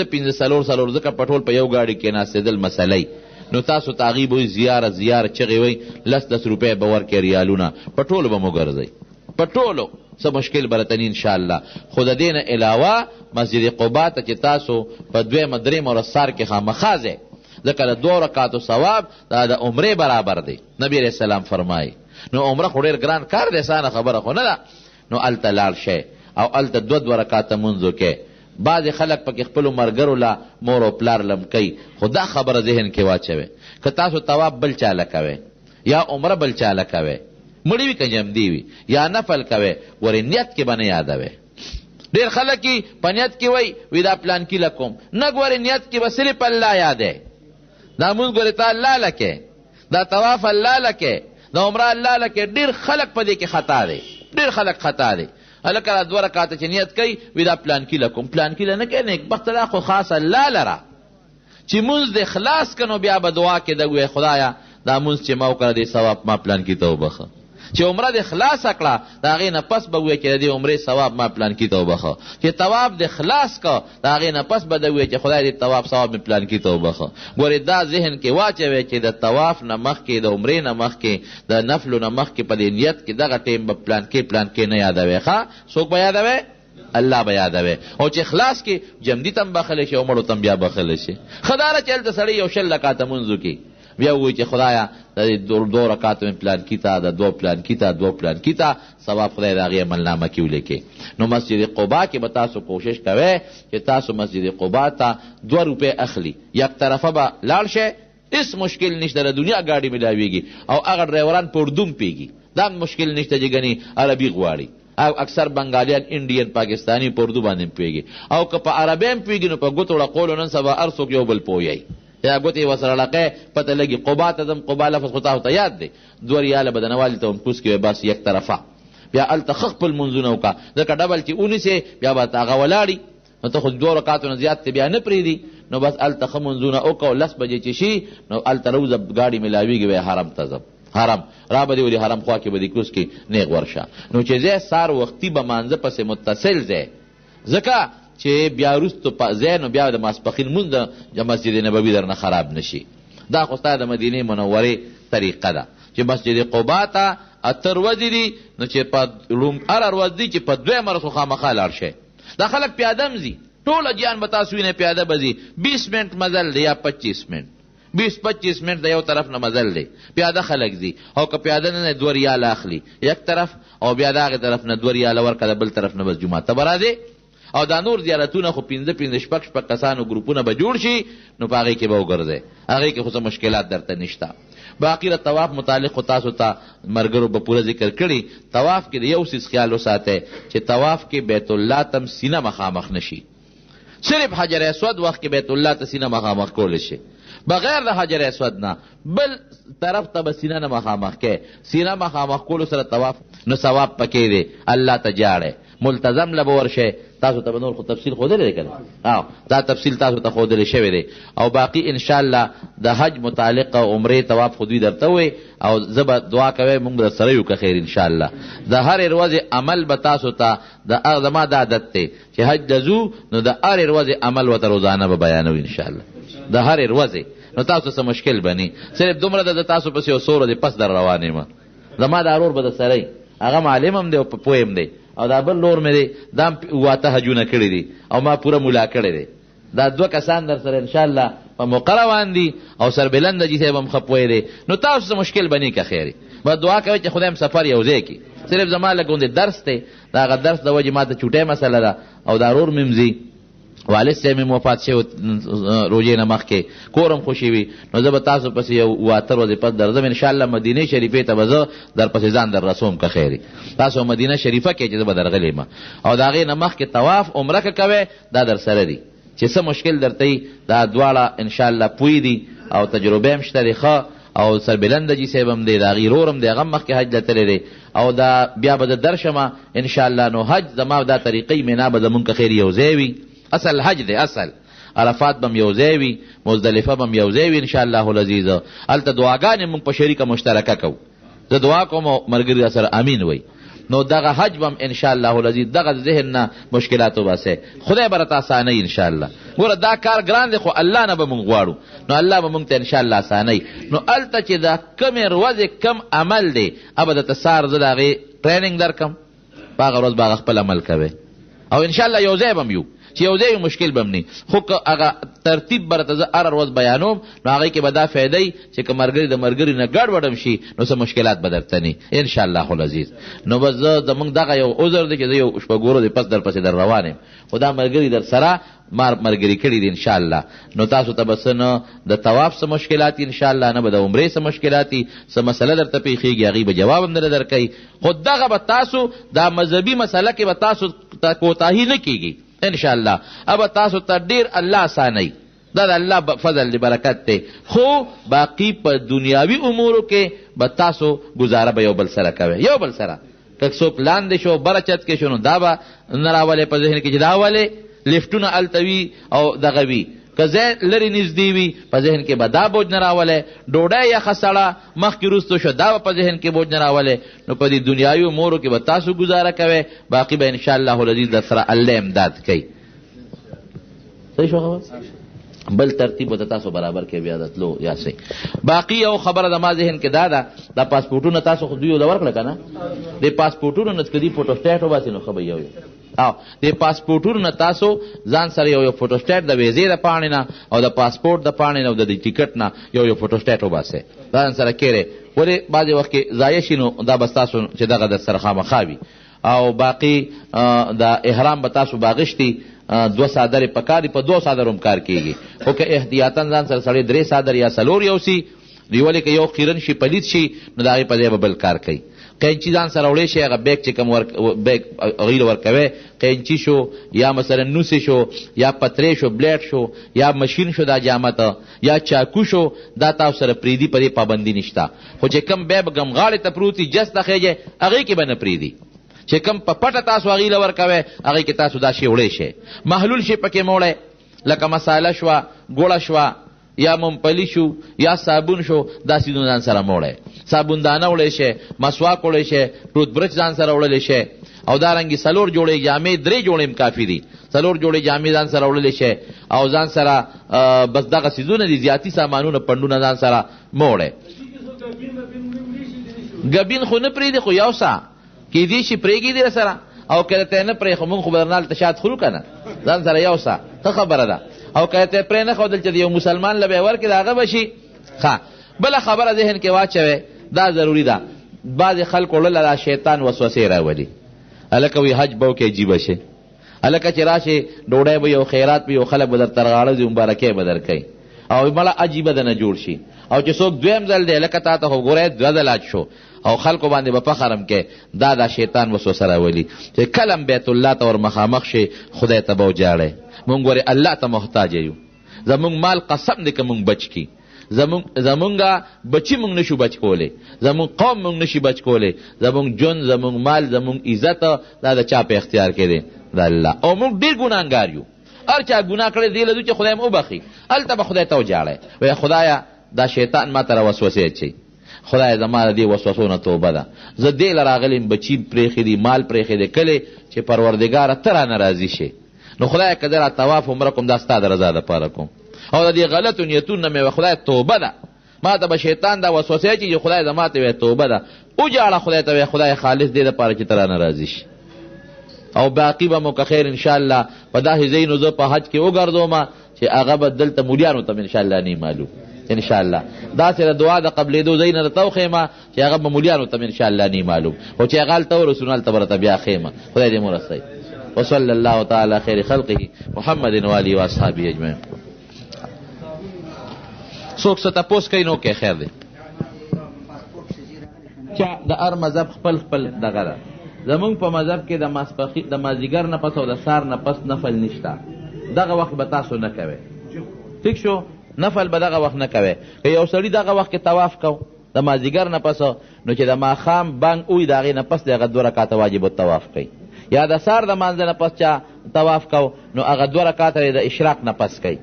ځکه په ټول په یو ګاډي کېناستېدل مسئله، نو تاسو ته هغې به وایي زیاره چغې وایي 10 روپۍ به ورکړې ریالونه، په ټولو به مو ګرځئ، په ټولو څه مشکل برتنی انشاءالله. خو د دې نه علاوه مسجد قبا ته چې تاسو په 2 درېم ورځ سار کې خامخا ځئ، ځکه د 2 رکعاتو ثواب دا د عمرې برابر دی. نبی علیه السلام فرمایي. نو عمره خو ډېر ګران کار دی، اسانه خبره خو نه ده. نو هلته لاړ شئ او هلته 2 رکعاته مونځ وکئ. بعضې خلک پکې خپلو ملګرو له مور او پلار لم کوي، خو دا خبره ذهن کې واچوئ. که تاسو طواف بل چاله کوئ یا عمره بل چاله کوئ، مړی وي که جمدي وي، یا نفل کوئ، ورې نیت کې به نه یادوئ. ډېر خلک په نیت کې وایي دا پلانکي له کوم، نه ګورې نیت کې به صرف الله یادی. دا مونځ ګورې ته الله له کې، دا طواف الله له کې، دا عمره الله له کې. ډېر خلک په دې کې خطا دی، ډېر خلک خطا دی. هلکه دا 2 رکعاته چې نیت کوي وي دا پلانکي له کوم، پلانکي له نه کوي، نیکبخته دا خو خاص الله لره. چې مونځ دې خلاص که نو بیا به دعا کې د وایي خدایه دا مونځ چې ما وکړه دې ثواب ما پلانکي ته وبخه. چې عمره دې خلاصه کړه د هغې نه پس به ووایې چې د دې عمرې ثواب ما پلانکي ته وبخه. چې طواف دې خلاص که د هغې نه پس به د ووایې چې خدای دې طواف ثواب مې پلانکي ته وبخه. ګورې دا ذهن کې واچوئ چې د طواف نه مخکې، د عمرې نه مخکې، د نفلو نه مخکې په دې نیت کې دغه ټیم به پلانکې نه یادوئ. ښه څوک به یادوئ؟ الله به یادوئ. او چې خلاص کې جمدي ته هم بخلی شي او مړو ته هم بیا بخلی شي. ښه دا ده چې هلته سړی یو 20 رکعاته مونځ وکړي، بیا وایي چې خدایا د 2 رکعاتو مې پلانکي ته، د 2 پلانکي ته ثواب خدای د هغې عملنامه کې ولیکي. نو مسجد قبا کې به تاسو کوشش کوئ چې تاسو مسجد قبا ته 2 روپۍ اخلي، یک طرفه به لاړ شئ، هېڅ مشکل نشته، د دنیا ګاډي میلاویږي او هغه ډرایوران په اردو م پوهېږي، دا مشکل نشته چې ګنې عربي غواړي. او اکثر بنګالیان، انډین، پاکستانی په اردو باندې پوهېږي. او که په عربي هم پوهېږي نو په ګوتو ړقولو نن سبا هر څوک یو بل پوهیږي، یا ګوتې ورسره لقی پته لګي. قبا ته ځم، قبا لفظ خو تاسو ته یاد دی، 2 ریاله به د نوالي ته ونپوس کوې، بس یک طرفه. بیا هلته ښه خپل منځونه وکړه، ځکه ډبل چې ونیسې بیا به هغه ولاړي، نو ته خو 2 رکعاتو نه زیات ته بیا نه پرېږدي. نو بس هلته ښه منځونه وکړه او 10 بجې چې شي نو هلته روزه ګاډي میلاویږي وی حرم ته ځم. حرم را به دې ولي حرم خوا کې به دې کوز کې نیغ ورشه. نو چې ځای سار وختي به مانځه پسې متصل ځای، ځکه چې بیا وروستو ځای نو بیا د ماسپښین لمونځ د مسجد نبوي درنه خراب نشي. دا خو ستا د مدینې منورې طریقه ده چې مسجد قبا ته اتر ورځې دي، نو چې په هره ورځ دي چې په دویمه ورځ خو خامخا لاړ شئ. دا خلک پیاده هم ځي، ټوله جیان به تاسو وینئ پیاده به ځي. 20 منټ مزل دی یا 25 منټ، 20-25 منټ د یو طرف نه مزل دی، پیاده خلک ځي. او که پیاده نه 2 ریاله اخلي یک طرف، او بیا د هغې طرف نه 2 ریاله ورکړه د بل طرف نه بس جومات ته به راځې. او دا نور زیارتونه خو 5 شپږ کسانو ګروپونه به جوړ شي، نو په هغې کې به وګرځئ، هغې کې خو څه مشکلات درته نشته. باقي د طواف متعلق خو تاسو ته ملګرو به پوره ذکر کړي. طواف کې د یو څیز خیال وساتئ چې طواف کې بیت الله تم سینه مخامخ نشي. صرف حجر اسود وخت کې بیت الله ته سینه مخامخ کولی شي، بغیر د حجر اسود نه بل طرف ته به سینه نه مخامخ کې. سینه مخامخ کولو سره طواف نو ثواب پکې دی، الله ته جاړئ، ملتزم له به ورشئ. تاسو ته به نور خو تفصیل ښودلی دی که نه؟ دا تفصیل تاسو ته ښودلی شوی دی. او باقي انشاءالله د حج متعلق او عمرې طواف خو دوی درته ووایي، او زه به دعا کوئ مونږ به در سره یو که خیر انشاءالله. د هرې ورځې عمل به تاسو ته زما دا عادت دی چې حج ته ځو نو د هرې ورځې عمل ورته روزانه به بیانوو انشاءالله، د هرې ورځې. نو تاسو څه مشکل به نه، صرف دومره ده د تاسو پسې یو څو ورځې پس در روان یم. زما دا ورور به در سره هغه معلم هم دی او پوه هم دی، او دا بل لور مې دی دا هم 8 حجونه کړي دي او ما پوره ملا کړی دی. دا 2 کسان در سره انشاءالله په موقع روان دي، او سربلند جي صاحب هم ښه پوه دی. نو تاسو څه مشکل به نه که خیري، به دعا کوئ چې خدای هم سفر یو ځای کړي. صرف زما لږ غوندې درس دی، د هغه درس د وجې ما ته چوټۍ مسله ده، او دا رور مې هم ځي، والد صاحب مې وفات شوی روژې نه مخکې، کور هم خوشي وي. نو زه به تاسو پسې یو 8 ورځې پس درځم انشاءالله. مدینې شریفې ته به زه در پسې ځان در رسوم که خیري. تاسو مدینه شریفه کې چې زه به درغلی یم، او د هغې نه مخکې طواف عمره که کوئ دا در سره دي. چې څه مشکل درته وي دا دواړه انشاءالله پوی دي او تجربه هم شته دی ښه. او سربلند جي صاحب هم دی، د هغې رور هم دی، هغه هم مخکې حج ته تللی دی. او دا بیا به زه درشمه انشاءالله. نو حج زما دا طریقې مینا به زمونږ که خیر یو ځای وي. اصل حج دی، اصل عرفات بم یو ځای وي، مزدلفه بم یو ځای وي انشاءالله العزیز. هلته دعاګانې مونږ په شریکه مشترکه کوو. زه دعا کوم او ملګري سره امین وایي. نو دغه حج بم انشاءالله العزیز دغه ذهن نه مشکلات وباسئ، خدای به راته اسانوي انشاءالله. ګوره دا کار ګران دی خو الله نه به مونږ غواړو، نو الله به مونږ ته انشاءالله اسانوي. نو هلته چې دا کمې ورځې کم عمل دی ابه درته سهار زه د هغې ټریننګ درکړم، په هغه ورځ به هغه خپل عمل کوئ، او انشاءالله یو ځای به م یو چې یو ځای مشکل به م نه. خو که هغه ترتیب به راته زه هره ورځ بیانوم نو هغې کې به دا فایده وي چې که ملګري د ملګري نه ګډوډ هم شي نو څه مشکلات به درته نه انشاءالله العزیز. نو بس زه زمونږ دغه یو عذر دی چې زه یو شپږ ورځې پس در پسې در روان یم، خو دا ملګري در سره ما ملګري کړي دي انشاءالله. نو تاسو ته به څه نه د طواف څه مشکلات دي انشاءالله، نه به د عمرې څه مشکلات دي، څه مسله درته پیښېږي هغې به جواب هم درله درکوي. خو دغه به تاسو دا مذهبي مسله کې به تاسو ته کوتاهي نه کېږي انشاءالله. اب تاسو ته ډیر الله آسانوي، دا د الله فضل دی برکت دی. خو باقی په دنیاوي امورو کې به تاسو گزاره به یو بل سره کوئ، یو بل سره. که څوک لاندې شو بره چت کې شو نو دا به نه راولئ په ذهن کې چې دا ولې لفټونه هلته وي او دغه وي. که ځای لرې نږدې وي په ذهن کې به دا بوج نه راولئ. ډوډۍ یخه سړه مخکې وروستو شو دا به په ذهن کې بوج نه راولئ. نو په دې دنیاوي امورو کې به تاسو ګزاره کوئ، باقي به انشاءالله العزیز در سره الله امداد کوي. صحیح شو خبر؟ بل ترتیب به تاسو برابر کې بیا د تلو یا صحیح. باقي یو خبره زما ذهن کې دا ده، دا پاسپورټونه تاسو خو دوی له ورکړه که نه؟ د پاسپورټونو نه که دوی فوټوسټیټ وباسي نو ښه به یو او د پاسپورټونو نه تاسو ځان سره یو فوټوسټیټ د ویزې د پاڼې نه او د پاسپورټ د پاڼې نه او د ټیکټ نه یو فوټوسټیټ وباسئ، دا ځان سره کېرئ. ولې بعضې وخت کې ضایع شي نو دا به ستاسو چې دغه در سره خامخا وي. او باقي د احرام به تاسو باغشتي 2 صادرې پکار دي، په 2 صادرو هم کار کېږي. خو که احتیاطاً ځان سره سړی 3 صادر یا 4 یوسي، ولې که یو خیرن شي پلید شي نو د هغې په ځای به بل کار کوي. قینچي ځان سره وړی شي، هغه بیګ چې کوم بیګ هغې له ورکوئ، قینچي شو یا مثلا نوسې شو یا پترې شو، بلیډ شو یا مشین شو دا جامه ته یا چاکو شو، دا تاسو سره پرېږدي، په دې پابندي نشته. خو چې کوم بیګ ګمغاړې ته پروت وي جس ته خیجئ هغې کې به نه پرېږدي. چې کوم په پټه تاسو هغې له ورکوئ هغې کې تاسو دا شی وړی شئ. محلول شی پکې موړئ، لکه مساله شوه، ګوړه شوه، یا ممپلی شو یا صابون شو، دا سیزونه ځان سره موړی. صابوندانه وړی شي، مسواک وړی شي، ټوت برش ځان سره وړلی شي، او دارنګې 4 جوړې جامې 3 جوړې هم کافي دي. 4 جوړې جامې ځان سره وړلی شي او ځان سره بس دغه سیزونه دي، زیاتي سامانونه پنډونه ځان سره موړی. ګبین خو نه پرېږدي، خو یو څه کیدی شي پرېږدي دې سره، او که ته نه پرې خو مونږ خو به درنه هلته شات خورو که نه، ځان سره یو څه ښه خبره ده. او که ته پرې نه ښودل چې د یو مسلمان له به یې ورکړې د هغه به شي. ښه بله خبره ذهن کې واچوئ، دا ضروري ده. بعضې خلکو وړله دا شیطان وسوسې راولي، هلکه وي حج به وکړې عجیبه شي، هلکه چې راشې ډوډۍ به یو خیرات به یو خلک به در ترغاړه دي مبارکۍ به در کوي، او مړه عجیبه دنه جوړ شي. او چې څوک دویم ځل دی لکه تا ته خو ګورې 2 ځله شو، او خلکو باندې به فخرم کې دا شیطان وسوسه راولي چې کلم بیت الله ته ور مخامخ شي خدای ته به وجاړئ. مونږ ګورې الله ته محتاج یو، زمونږ مال قسم دی که مونږ بچ کي، زمونږه بچی مونږ نشو بچ کولی، زمونږ قوم مونږ نشي بچ کولی، زمونږ جون، زمونږ مال، زمونږ عزت دا د چا په اختیار کې دی؟ د الله. او مونږ ډېر ګناهګار یو، هر چا ګناه کړی دی لدو چې خدای م وبخي، هلته به خدای ته وجاړئ، وایه خدایه دا شیطان ما ته راوسوسې اچوي، خدای زما د دې وسوسو نه توبه ده، زه دې له راغلیم بچي پرېښي دي، مال پرېښي دی کلی چې پروردګاره ته رانه راضي شي. نو خدای که زه را طواف عمره کوم دا ستا د رضا دپاره کوم، او د دې غلطو نیتونو نه مې خدای توبه ده، ما ته به شیطان دا وسوسې اچوي چې خدای زما ته وایي توبه ده، وجاړه خدای ته وایي خدای خالص دې دپاره چې ته رانه راضي شي. او باقي به مو که خیر انشاءالله په داسې ځایونو زه په حج کې وګرځوم چې هغه به دلته مولیانو ته انشاءالله نه معلوم، انشاءالله داسې د دعا د قبلېدو ځایونه درته وښیمه چې هغه به مولیانو ته انشاءالله نه معلوم، خو چې هغه هلته ورسو نو هلته به راته بیا ښیمه. خدای دې مو رسوي. وصلی الله تعالی خیر خلقه محمد و آله و اصحابه اجمعین. څوک څه تپوس کوي نو کې خیر دی. چا د هر مذهب خپل خپل دغه ده. زمونږ په مذهب کې د مازدیګر نه پس او د سار نه پس نفل نشته، دغه وخت به تاسو نه کوئ. ټیک شو؟ نفل به دغه وخت نه کوئ. که یو سړي دغه وخت کې طواف کو د مازدیګر نه پس، نو چې د ماښام بانګ ووي د هغې نه پس د هغه 2 رکاته واجب الطواف کوي. یا د سار د مانځه نه پس چا طواف کو نو هغه 2 رکاته د اشراق نه پس کوي.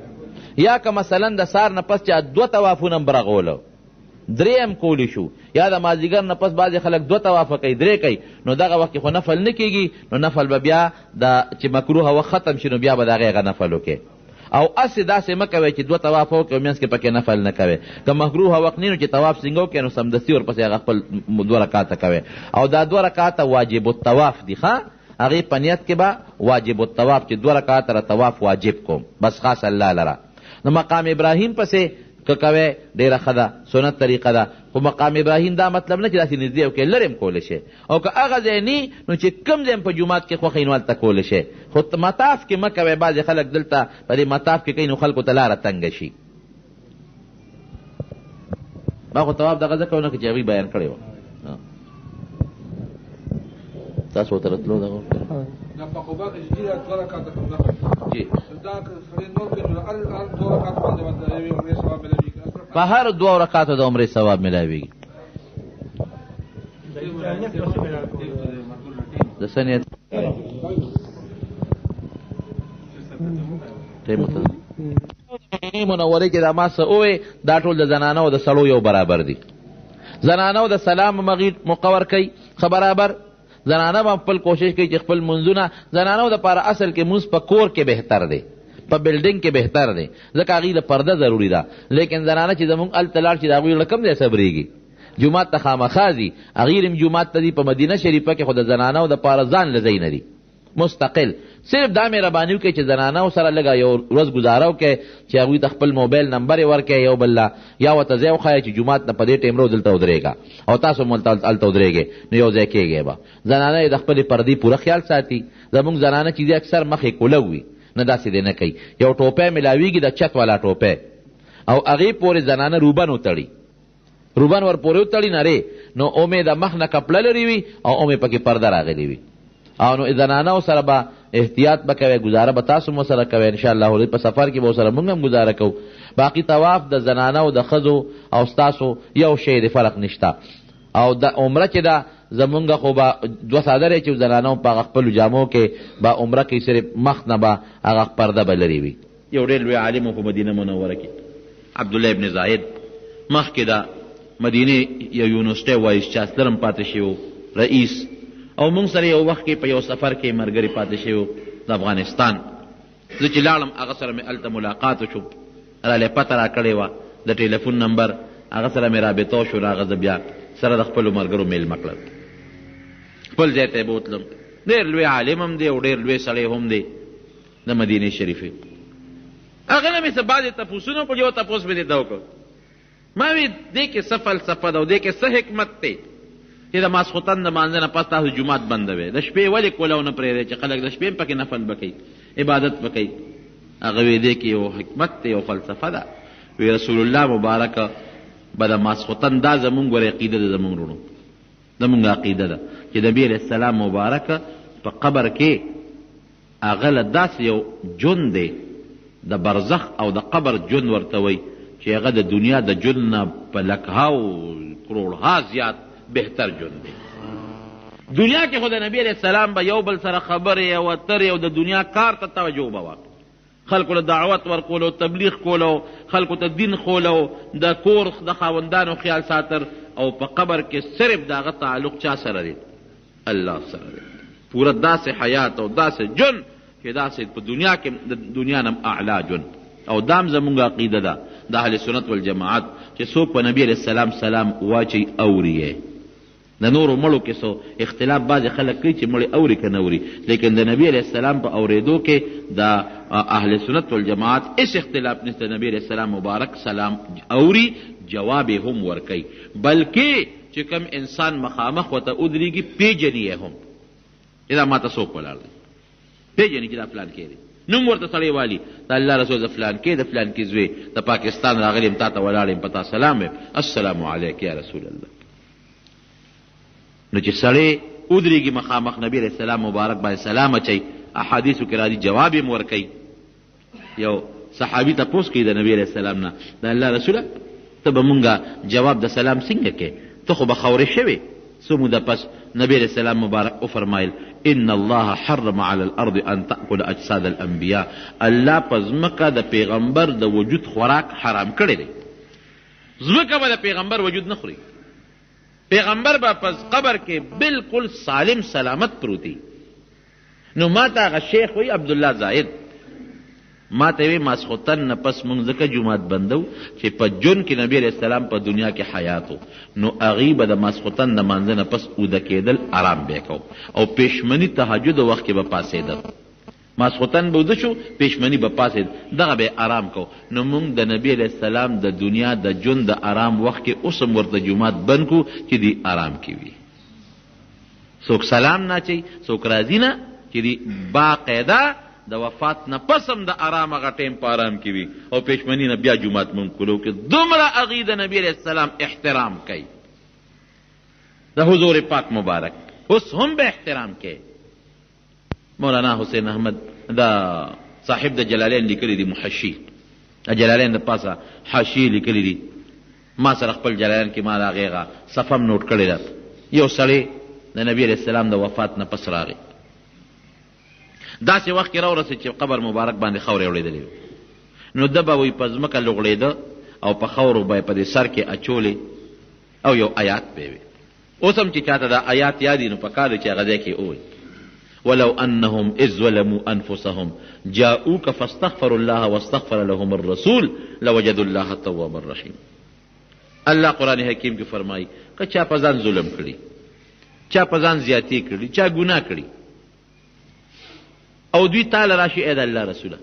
یا که مثلا د سار نه پس چا 2 طوافونه برغولو 3 هم کولی شو، یا د مازدیګر نه پس بعضې خلک 2 طوافه کوي 3 کوي، نو دغه وخت کې خو نفل نه کېږي، نو نفل به بیا چې مکروه وخت ختم شي نو بیا به د هغې هغه نفل وکړي. او اسې داسې مه کوئ چې 2 طوافه وکړئ او منځ کې پکې نفل نه کوئ. که مکروه وخت نه نو چې طواف څنګه وکړئ نو سمدستي ورپسې هغه خپل 2 رکاته کوئ. او دا 2 رکاته واجب الطواف دي، ښه هغې په نیت کې به واجب الطواف چې 2 رکاته را طواف واجب کوم بس خاص الله لره. نو مقام ابراهیم پسې که کوئ ډېره ښه ده، سنت طریقه ده، خو مقام ابراهیم دا مطلب نه چې داسې نږدې وکړئ، لرې هم کولی شي. او که هغه ځای نه نو چې کوم ځای په جومات کې خوښوي نو هلته کولی شي، خو مطاف کې مه کوئ. بعضې خلک دلته په دې مطاف کې کوي نو خلکو ته لاره تنګه شي. ما خو طواف دغه ځکه ونه کړه چې هغوی بیان کړی وه. تاسو ورته راتلو دغه په قبا کې چې 2 رکعاته کوم نفل جی دا سړی نور کې نو هر 2 رکعات باندې ورته عمرې ثواب ملويږي، په هر 2 رکعاتو د عمرې ثواب ملويږي. د سنیت منورې کې دا ما څه ووې دا ټول د زنانه او د سړو یو برابر دي. زنانه او د سلام مقور کوي ښه برابر، زنانه به خپل کوشش کوي چې خپل منځونه زنانو دپاره اصل کې مونځ په کور کې بهتر دی، په بلډینګ کې بهتر دی، ځکه هغوی د پرده ضروري ده. لیکن زنانه چې زمونږ هلته لاړ چې د هغوی له کوم ځای صبرېږي، جومات ته خامخا ځي، هغوی هم جومات ته ځي. په مدینه شریفه کې خو د زنانو دپاره ځان له ځای نه دي مستقل. صرف دا مهرباني وکړئ چې زنانو سره لږه یو ورځ ګزاره وکړئ چې هغوی ته خپل موبایل نمبر یې ورکړئ یو بل له، یا ورته ځای وښایئ چې جومات نه په دې ټایم رو دلته ودرېږه او تاسو هم هلته ودرېږئ، نو یو ځای کېږئ به. زنانه یې د خپلې پردې پوره خیال ساتي. زمونږ زنانه چې دي اکثر مخې کوله وي، نه داسې دی نه کوي. یو ټوپی ملاویږي د چت والا ټوپی، او هغې پورې زنانه روبن وتړي، روبن ور پورې وتړي نرې، نو اومې د مخ نه کپړه لري وي او اومې پکې پرده راغلی وي. او نو زنانو سره به احتیاط به کوئ، گزاره به تاسو مو سره کوئ انشاءالله. په سفر کې به سره موږ هم گزاره کوو. باقي طواف د زنانو د ښځو او ستاسو یو شی د فرق نشته. او د عمره چې ده زمونږ خو به 2 څادرې چې زنانو په هغه خپلو جامو کې به عمره کوي، صرف مخ نه به هغه پرده به لرې وي. یو ډېر لوی عالم په مدینه منوره کې عبدالله ابن زاید مخکې د مدینې یو یونیورسټۍ وایس چانسلر هم پاتې شوی رئیس، او موږ سره یو وخت کې په یو سفر کې ملګري پاتې شوي د افغانستان. زه چې لاړم هغه سره مې هلته ملاقات وشو، راله پته را کړې وه د ټلیفون نمبر، هغه سره مې رابطه وشو. راغه زه بیا سره د خپلو ملګرو میلمه کړل، خپل ځای ته یې بوتلم. ډېر لوی عالم هم دی او ډېر لوی سړی هم دی د مدینې شریفې. هغه نه مې څه بعضې تپوسونه وکړل. یو تپوس مې دې ده وکړ، ما وی دې کې څه فلسفه ده او دې کې څه حکمت دی چې د ماسخوتن د مانځه نه پس تاسو جومات بندوئ، د شپې ولې کوله ونه پرېږدئ چې خلک د شپې پکې نفل به کوي، عبادت به کوي. هغه وی دې کې یو حکمت دی، یو فلسفه ده. وی رسول الله مبارکه به د ماسخوتن دا زمونږ ور عقیده ده، زمونږ وروڼو زمونږ عقیده ده چې نبي علیه السلام مبارکه په قبر کې هغه له داسې یو ژوند دی د برزخ او د قبر ژوند ورته وایي چې هغه د دنیا د ژوند نه په لکهاو کروڑها زیات بهتر ژوند دی. دنیا کې خو د نبی علیه السلام به یو بل سره خبرې او اترې او د دنیا کار ته توجه به واقع، خلکو له دعوت ورکولو، تبلیغ کولو، خلکو ته دین خولو، د کور د خاوندانو خیال ساتر. او په قبر کې صرف د هغه تعلق چا سره دی؟ الله سره دی. پوره داسې حیات او داسې ژوند چې داسې په دنیا کې د دنیا نه اعلی ژوند. او دام زمونږ عقیده ده د اهل سنت والجماعت چې څوک په نبی علیه السلام سلام واچي اوري یې. د نورو مړو کې څو اختلاف بعضې خلک کوي چې مړی اوري که نه اوري، لیکن د نبی علیه السلام په اورېدو کې د اهل سنت والجماعت هېڅ اختلاف نشته. نبی علیه السلام مبارک سلام اوري، جواب یې هم ورکوي، بلکې چې کوم انسان مخامخ ورته ودرېږي پیژني یې هم چې دا ماته څوک ولاړ دی، پیژني چې دا فلان کې دی، نوم ورته سړی والي د الله رسول د فلان کې د فلان کې زوی د پاکستان راغلی یم تا ته ولاړ یم په تا سلام یم السلام علیک یا رسول الله. نو چې سړی ودرېږي مخامخ نبي علیه السلام مبارک باندې سلام اچوي، احادیثو کې راځي جواب یې ورکوي. یو صحابي تپوس کوي د نبي علیه السلام نه، د الله رسوله ته به مونږه جواب د سلام څنګه کې؟ ته خو به خورې شوې. څو موده پس نبی علیه السلام مبارک وفرمایل ان الله حرم على الارض ان تاكل اجساد الانبیاء. الله په ځمکه د پیغمبر د وجود خوراک حرام کړی دی. ځمکه به د پیغمبر وجود نه خوري، پیغمبر به په قبر کې بالکل سالم سلامت پروتي. نو ما ته هغه شیخ وی عبدالله زاید، ما ته وی ماسخوتن نه پس مونږ ځکه جومات بندو چې په جون کې نبی علیه السلام په دنیا کې حیات و، نو هغې به د ماسخوتن د مانځه نه پس اوده کېدل آرام به یې کو، او پېشمني تهجد وخت کې به پاڅېدل. ماسخوتن به اوده شو، پېشمني به پاڅېد، دغه به آرام کو. نو مونږ د نبی علیه السلام د دنیا د ژوند د آرام وخت کې اوس هم ورته جومات بند کو چې دی آرام کې وي. څوک سلام نه اچوي، څوک راځي نه چې دی باقاعده د وفات نه پس هم د آرام هغه ټیم په آرام کې وي، او پېشمني نه بیا جومات مونږ کولو کې دومره هغې د نبي علیه السلام احترام کوي، د حضور پاک مبارک اوس هم به احترام کوي. مولانا حسین احمد دا صاحب د جلالین لیکلی دی محشي، د جلالین د پاسه حاشیې لیکلی دي. ما سره خپل جلالین کې ما د هغې هغه صفحه هم نوټ کړې ده. یو سړی د نبي علیه السلام د وفات نه پس راغی، داسې وخت کې راورسېد چې قبر مبارک باندې خاورې اورېدلې وې. نو ده به وایي په ځمکه لغړېده او په خاورو به یې په دې سر کې اچولې او یو آیات به یې وي. اوس هم چې چاته دا آیات یاد وي نو پکار دی چې هغه ځای کې ووایي ولو انهم اذ ظلموا انفسهم جاءوك فاستغفروا الله واستغفر لهم الرسول لوجدوا الله توابا رحیم. الله قرآن حکیم کې فرمایي که چا په ځان ظلم کړي، چا په ځان زیاتې کړي، چا ګناه کړي، او دوی تاله راشي ای د الله رسوله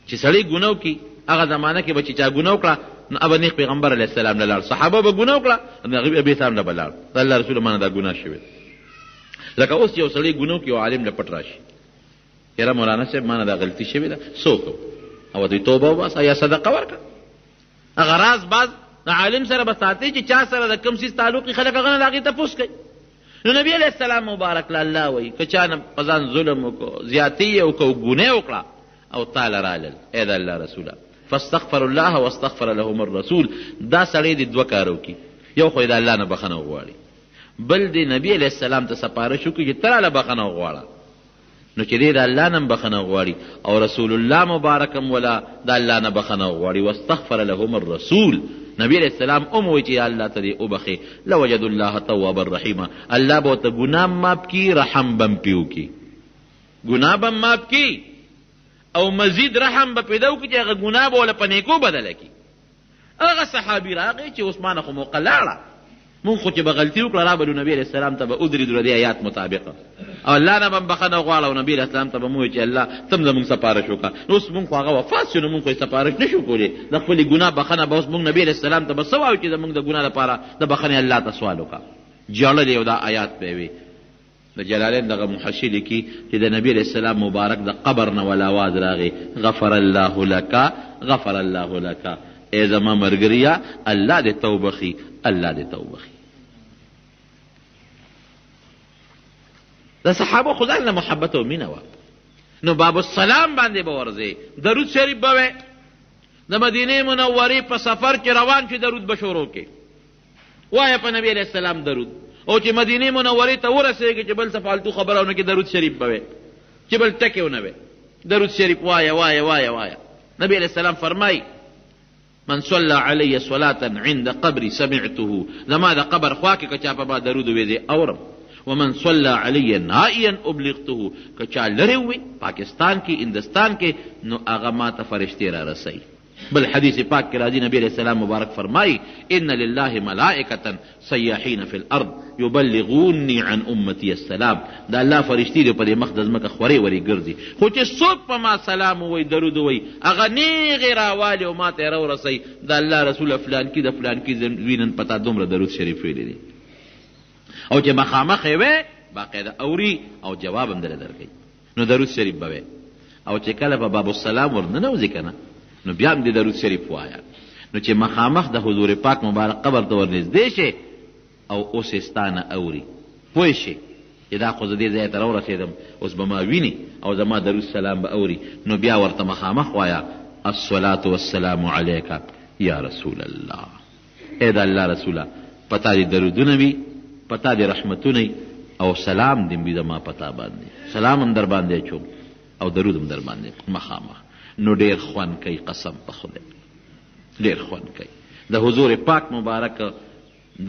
چې سړی ګناه وکړي، هغه زمانه کې به چې چا ګناه وکړه نو ابه نیغ پیغمبر علیه السلام نه لاړ، صحابه به ګناه وکړه نو هغوی ابي صاحب نه به لاړ، د الله رسوله مانه دا ګناه شوې. لکه اوس یو سړی ګناه وکړي او عالم له پټ راشي، یاره مولانا صاحب مانه دا غلطي شوې ده، څه وکړو؟ او دوی توبه وباسه یا صدقه ورکړه. هغه راز باز د عالم سره به ساتي چې چا سره د کوم څیز تعلق خلک هغه نه د هغې تپوس کوي. نو نبی علیہ السلام مبارک الله وایي که چا نه په ځان ظلم وکړو، زیاتې یې وکړو، ګناه وکړه او تاله رالل ای د الله رسوله فاستغفر الله واستغفر لهم الرسول، دا سړی د دوه کار وکړي، یو خو یې د الله نه بخښنه وغواړي، بل د نبی علیہ السلام ته سپارش وکړي چې ته راله بخښنه وغواړه، نو چې دی د الله نه بخنه غواړي او رسول الله مبارکم ولا د الله نه بخنه غواړي واستغفر لهم الرسول نبی علیہ السلام وی چې الله ته دې وبخي لوجد الله توابا رحیما الله به ورته ګناه معاف کي رحم به پیو کی ګناه به معاف کی او مزید رحم به پیدا وکړي چې هغه ګناه به ولا په نیکو بدله کي هغه صحابي راغی چې عثمان خو مقلاړه مونږ خو چې به غلطي وکړه رابلو نبي علیه السلام ته به ودرېدو د دې آیات مطابقه او الله نه به بخښنه وغواړه او نبي علیه السلام ته به مو چې الله تم زمونږ سپارش وکړه نو اوس مونږ خو هغه وفات شو نو مونږ خو یې سپارش نه شو کولی د خپلې ګناه بخښنه به اوس مونږ نبي علیه السلام ته به څه وایو چې زمونږ د ګناه لپاره د بخښنې الله ته سوال وکړه ژړل یې او دا آیات به وي د جلالین دغه محشي لیکي چې د نبي علیه السلام مبارک د قبر نه ول اواز راغی غفر الله لک غفر الله لک ای زما مرګریا الله دې توبه خي الله دې توبه خي د صحابه خدای نه محبت او مینه وه نو باب السلام باندې به ورځې درود شریف به وی د مدینې منورې په سفر چې روان شي درود به شروع کې وایه په نبي علیه السلام درود او چې مدینې منورې ته ورسېږي چې بل څه فالتو خبره ونه کې درود شریف به وی چې بل ټکې ونه وی درود شریف وایه وایه وایه وایه نبی علیه السلام فرمایي من صلى علي صلاة عند قبري سمعته زما د قبر خوا کې که چا په ما درود ویځي اورم ومن صلى علي نائيا ابلغته که چا لرې وي پاکستان کې هندستان کې نو هغه ما ته فرشتې را رسوي بل حدیث پاک کې راځي نبی علیہ السلام مبارک فرمایي ان لله ملائکة سیاحین فی الارض یبلغونی عن امتی السلام دا الله فرشتي دی په دې مخ د ځمکه خورې ورې ګرځي خو چې څوک په ما سلام ووایي درود ووایي هغه نیغې راوالي او ما ته یې راورسوي د الله رسول فلان کې د فلان کې زوی نن پتا دومره درود شریف ویلی دی او چې مخامخ یې وی باقاعده اوري او جواب هم درله درکوي نو درود شریف به وی او چې کله په باب السلام ورننوځي که نه نو بیا هم د درود شریف وایه نو چې مخامخ د حضور پاک مبارک قبر ته ورنږدې شي او اوس یې ستا نه اوري پوه شي چې دا خو زه دې ځای ته راورسېدم اوس به ما ویني او زما درود سلام به اوري نو بیا ورته مخامخ وایه الصلاة والسلام علیک یا رسول الله ای د الله رسوله پتا دې درودونه وي پتا دې رحمتونه او سلام دې وي زما پتا باندې سلام هم در باندې اچوم او درود هم در باندې مخامخ نو ډېر خوند کوي قسم په خدای ډېر خوند کوي د حضور پاک مبارک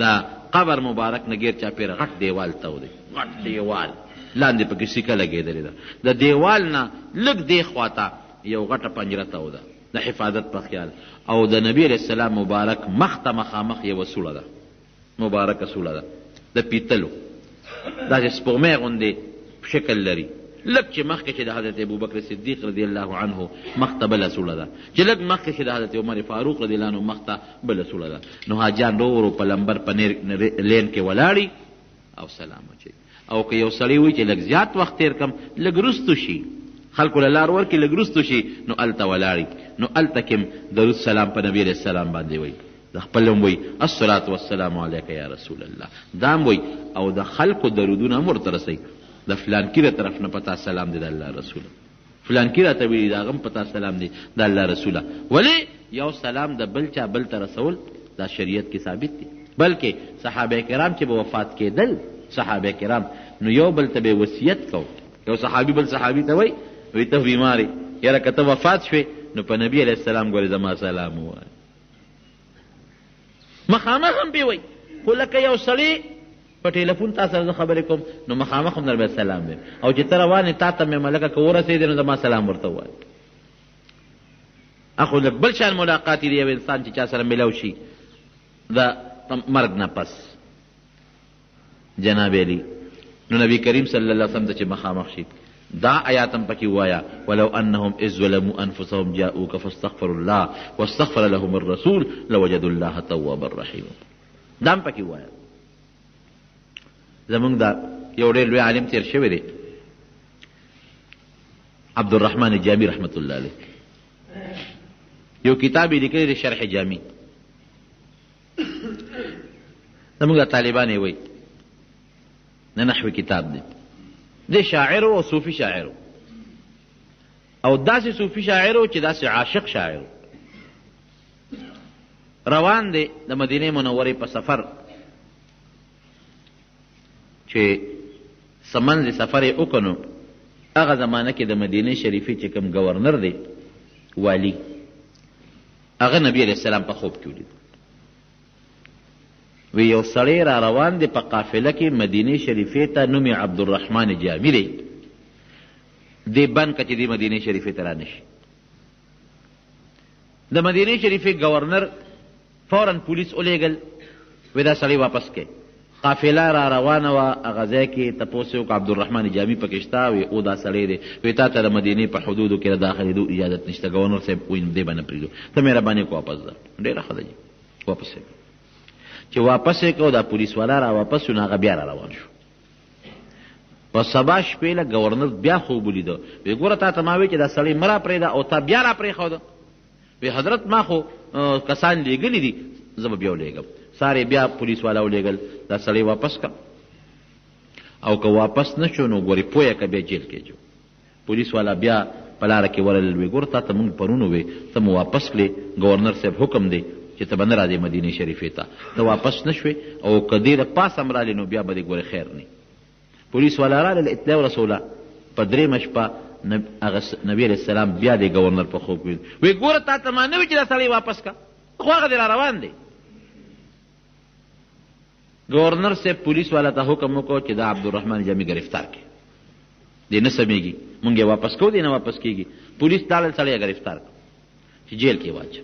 دا قبر مبارک نه غیر چاپېره غټ دیوال تاو دی غټ دیوال لاندې پکې سیکه لګېدلې ده د دیوال نه لږ دې خواته یو غټه پنجره تاو ده د حفاظت په خیال او د نبي علیه السلام مبارک مخ ته مخامخ یوه سوړه ده مبارکه سوړه ده د پیتلو داسې سپوږمۍ غوندې شکل لري لږ چې مخکې چې د حضرت ابوبکر صدیق رضی الله عنه مخ ته بله سوړه ده چې لږ مخکې چې د حضرت عمر فاروق رضی الله عنه مخ ته بله سوړه ده نو حاجیان رو ورو په لمبر په لین کې ولاړي او سلام اچوي او که یو سړی وي چې لږ زیات وخت تېر کم لږ رستو شي خلکو له لار ورکړي لږ رستو شي نو هلته ولاړي نو هلته کې درود سلام په نبي علیه السلام باندې وایي د خپل هم وایي الصلاة والسلام علیک یا رسول الله دا هم وایي او د خلکو درودونه هم ورته رسوي د فلان کی را طرف نه پتا سلام دی د الله رسوله فلان کی را ته ویلي د هغه هم پتا سلام دی د الله رسوله ولې یو سلام د بل چا بل ته رسول دا شریعت کې ثابت دی بلکې صحابه کرام چې به وفات کېدل صحابه کرام نو یو بل ته به وصیت کو یو صحابي بل صحابي ته وایي وایي ته بیمارې یاره که ته وفات شوې نو په نبي علیه السلام ګورې زما سلام ووایه مخامخ هم پې وایي خو لکه یو سړی په ټیلیفون تا سره زه خبرې کوم نو مخامخ هم در باید سلام ویم او چې ته روان یې تا ته مې ملکه که ورسېدې نو زما سلام ورته ووایه اخو لږ بل شان ملاقات دی یو انسان چې چا سره ملو شي د مرګ نه پس جناب علی نو نبی کریم صلی الله علیه وسلم ته چې مخامخ شي دا آیات هم پکې وایا ولو انهم اذ ظلموا انفسهم جاءوك فاستغفروا الله واستغفر لهم الرسول لوجدوا الله توابا رحیما دا هم پکې وایا زمونږ دا یو ډېر لوی عالم تېر شوی دی عبدالرحمن جامی رحمت الله علیه یو کتاب یې لیکلی دی شرح جامی زمونږ دا طالبان یې وایي نه نحوي کتاب دی دی شاعر او صوفي شاعر او داسې صوفي شاعر چې داسې عاشق شاعر روان دی د مدینې منورې په سفر چې سمنځ سفر یې وکړو هغه زمانه کې د مدینې شریفې چې کوم گورنر دی والی هغه نبی علیہ السلام په خوب کې ولید وی یو سړی را روان دی په قافله کې مدینې شریفې ته نوم یې عبدالرحمن جامی دی دی بند که چې دی مدینې شریفې ته رانشي د مدینې شریفې گورنر فوراً پولیس ولیږل وی دا سړی واپس کې قافله را روانه وه هغه ځای کې تپوس یې وکړه عبدالرحمن جامی پکې شته وی او دا سړی دی وی تا ته د مدینې په حدودو کې د داخلېدو اجازت نشته گورنر صاحب وی دی به نه پرېږدو ته مهرباني کو واپس ځه ډېره ښه ده جي واپس یې چې واپس یې کړو دا پولیس والا را واپس شو نو هغه بیا را روان شو په سبا شپې له گورنر بیا خوب ولیده وی ګوره تا ته ما وی چې دا سړی مه را پرېږده او تا بیا را پرېښوده وی حضرت ما خو کسان لیږلي دي زه به بیا ولیږم سارے بیا پولیس والا ولیږل دا سړی واپس کا او که واپس نه شو نو ګورې پویه که بیا جیل کې جو پولیس والا بیا په لاره کې ورلل وی ګوره تا ته مونږ پرون وی ته مو واپس کړې گورنر صاحب حکم دی چې ته به نه راځې مدینې شریفې ته ته واپس نه شوې او که دې د پاس هم رالې نو بیا به دې ګورې خیر نه پولیس والا رالل اطلاع ورسوله په درېیمه شپه نبی علیہ السلام بیا دی گورنر په خوب کې وی ګوره تا ته ما نه وی چې دا سړی واپس کا خو هغه دی را روان دی گورنر سے پولیس والا ته حکم وکړو چې دا عبدالرحمن جامی گرفتار کړي دی نه سمیږي مونږ یې واپس کوو دی نه واپس کېږي پولیس تاړل سړی گرفتار کړ چې جیل کې واچو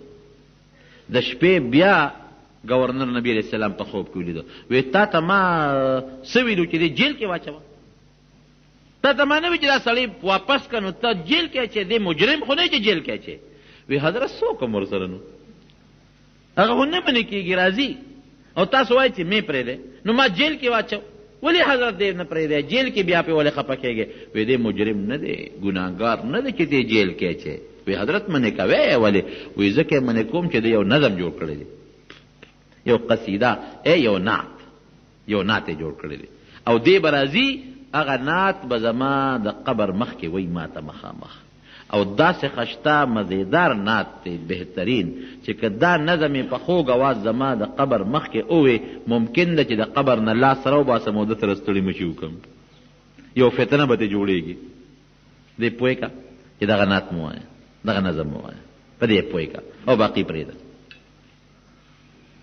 د شپې بیا گورنر نبی علیہ السلام په خوب کې ولیدو وی تا ته ما څه ویلو چې دی جیل کې واچوه تا ته ما نه وی چې دا سړی واپس که نو ته جیل کې اچې دی مجرم خو نه چې جیل کې اچې وی حضرت څه وکړم ورسره نو هغه خو نه منې کېږي راځي او تاسو وایئ چې مې پرېږدی نو ما جیل کې واچو ولې حضرت دې نه پرېږدی جیل کې بیا پې ولې خفه کېږې وی دی مجرم نه دی ګناهګار نه دی چې دی جیل کې اچې وی حضرت منې کوې ولې وی ځکه یې منې کوم چې دی یو نظم جوړ کړی دی یو قصیده یو نعت یې جوړ کړی دی او دی به راځي هغه نعت به زما د قبر مخکې وی ما ته مخامخ او داسې خشته مزیدار نعت دی بهترین چې که دا نظم یې په خوږ اواز زما د قبر مخکې ووی ممکن ده چې د قبر نه لاس راوباسم او ده سره ستړي مچي وکړم یو فتنه به ترې جوړېږي دی پوه که چې دغه نعت مو وایه دغه نظم مو وایه په دې پوه که او باقي پرېږده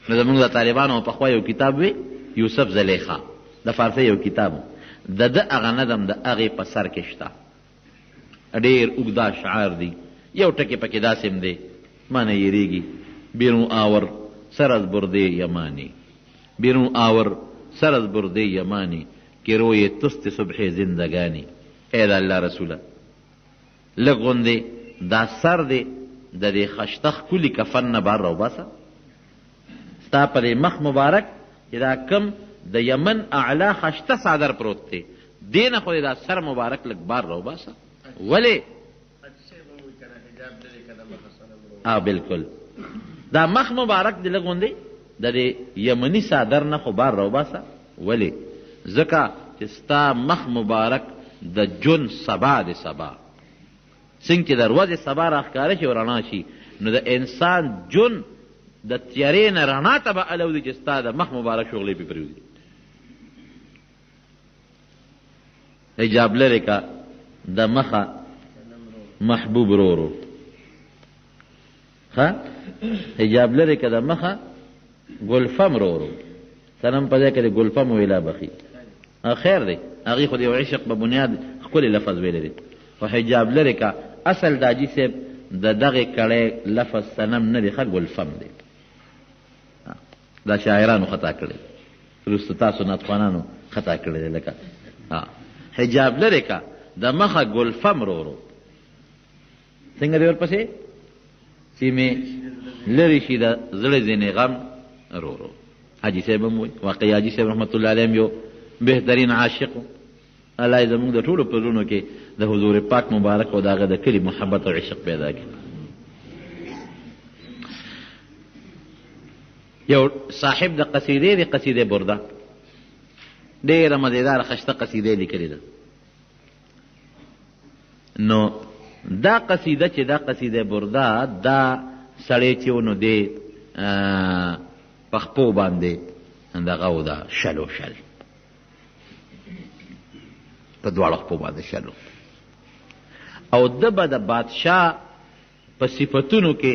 نو زمونږ د طالبانو پخوا یو کتاب وی یوسف زلیخا د فارسي یو کتاب د ده هغه نظم د هغې په سر کې شته ډېر اوږده اشعار دي یو ټکې پکې داسې هم دی ما نه یېرېږي بیرون آور سر از برده یمانی بیرون آور سر از برده یمانی که روی تست صبح زندگانی ای د الله رسوله لږ غوندې دا سر دی د دې خشته ښکلي کفن نه بار راوباسه ستا په دې مخ مبارک چې دا کم د یمن اعلی خشته څادر پروت دی دې نه خو دا سر مبارک لږ بار راوباسه ولې بالکل دا مخ مبارک دی لږ غوندې د دې یمني څادر نه خو بار راوباسه ولې ځکه چې ستا مخ مبارک د جون سبا دی سبا څنګه چې د ورځې سبا راښکاره شي او رڼا شي نو د انسان جون د تیارې نه رڼا ته به الودي چې ستا د مخ مبارک شغلې پې پرېوځي حجاب لرې که د مخه محبوب رو ښه حجاب لرې که د مخه ګلفم رو صنم په ځای کې د ګلفم ویلا بخي خیر دی هغې خو د یو عشق په بنیاد ښکلې لفظ ویلی دی خو حجاب لرې که اصل داجي صاحب د دغې کړی لفظ صنم نه دی ښه ګلفم دی دا شاعرانو خطا کړی وروسته تاسو نطخوانانو خطا کړی دی لکه حجاب لرې که د مخه ګلفم رو څنګه دی ورپسې چې مې لرې شي د زړه ځینې غم رو حاجي صاحب هم وایي واقعي حاجي صاحب رحمت الله علیه هم یو بهترین عاشق و الله یې زموږ د ټولو په زړونو کې د حضور پاک مبارک او د هغه د کلي محبت او عشق پیدا کړي یو صاحب د قصیدې د قصیدې برده ډېره مزیداره خشته قصیدې لیکلې ده نو دا قصیده چې دا قصیده برده دا سړی چې و نو دی په خپو باندې دغه و ده شل په دواړو خپو باندې شلو او ده به د بادشاه په صفتونو کې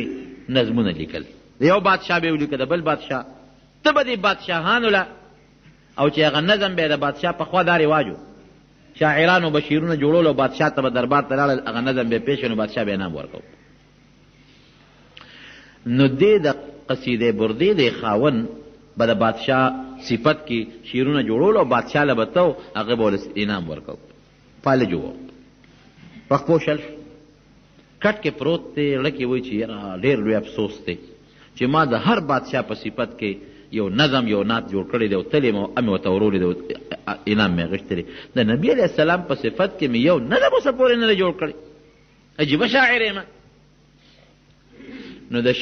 نظمونه لیکل. یو بادشاه به ولیکه د بل بادشاه، ته به دې بادشاهانو له او چې هغه نظم به د بادشاه پخوا دا رواج و، شاعرانو به شعرونه جوړول او بادشاه ته به دربار ته لاړل، هغه نظم به پیښ نو بادشاه به انعام ورکو. نو دې د قصیدې بردې د خاون به د بادشاه صفت کې شعرونه جوړول او بادشاه له به ته هغه به انعام ورکو. فالج و پخپو شل کټ کې پروت دی، لکه وایي چې یاره ډېر لوی افسوس دی چې ما د هر بادشاه په صفت کې یو نظم یو نعت جوړ کړی دی او تلې مې ورته ورولی دی، انعام مې اخیستی دی. د نبي علیه السلام په صفت کې مې یو نظم اوسه پورې نه دی جوړ کړی، عجیبه شاعر یم. نو د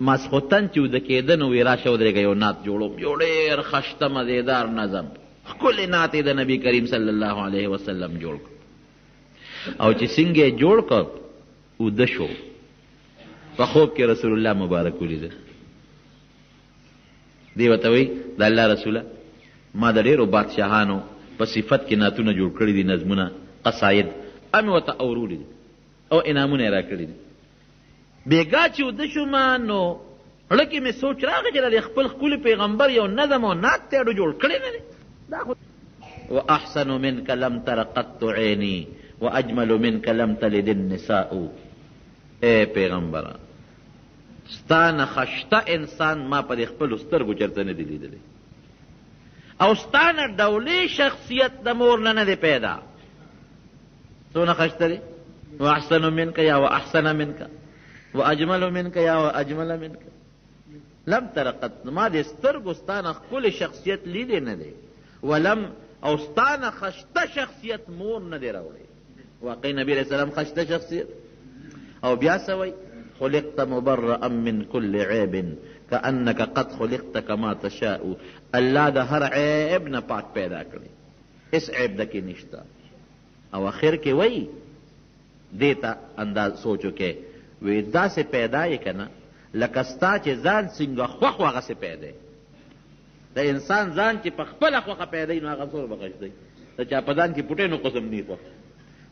ماسخوتن چې وده کېده نو وی راشه ودرېږه یو نعت جوړوم، یو ډېر خشته مزېدار نظم ښکلې نعت یې د نبي کریم صلی الله علیه وسلم جوړ کړ. او چې څنګه یې جوړ کړ وده شو، په خوب کې رسول الله مبارک ولیده. دی ورته وایي د الله رسوله ما د ډېرو بادشاهانو په صفت کې نعتونه جوړ کړي دي، نظمونه قصاید امې ورته اورولي دي او انعامونه یې را کړي دي. بېګا چې وده شوم نو زړه کې مې سوچ راغی چې د خپل ښکلي پیغمبر یو نظم او نعت ته اډو جوړ کړی نه دی. واحسن منك لم تر قط عیني واجمل منك لم تلد النساء. اے پیغمبره ستانه خشته انسان ما په خپلو سترګو چېرته نه دی لیدلی، او ستانه ډولې شخصیت د مور نه دی پیدا. څونه خشته دی؟ واحسن منك یا واحسن منك واجمل منك یا واجمل منك لم تر قط. ما د سترګو ستانه ښکلې شخصیت لیدی نه دی، ولم او ستانه خشته شخصیت مور نه دی راوړی. واقعي نبی علیه السلام خشته شخصیت. او بیا څه وایي؟ خلقت مبرئا من كل عیب كأنك قد خلقت كما تشاء. الله د هر عیب نه پاک پیدا کړی، هیڅ عیب د کې نشته. او اخر کې وایي دې ته انداز سوچو کې وی داسې پیدا یې که نه لکه ستا چې ځان څنګه خوښ و هغسې پیدا یې. د انسان ځان چې په خپله خوښه پیدا یي نو هغه څومره به غش دی، د چا په ځان کې پوټی نو قسم نه خوښ.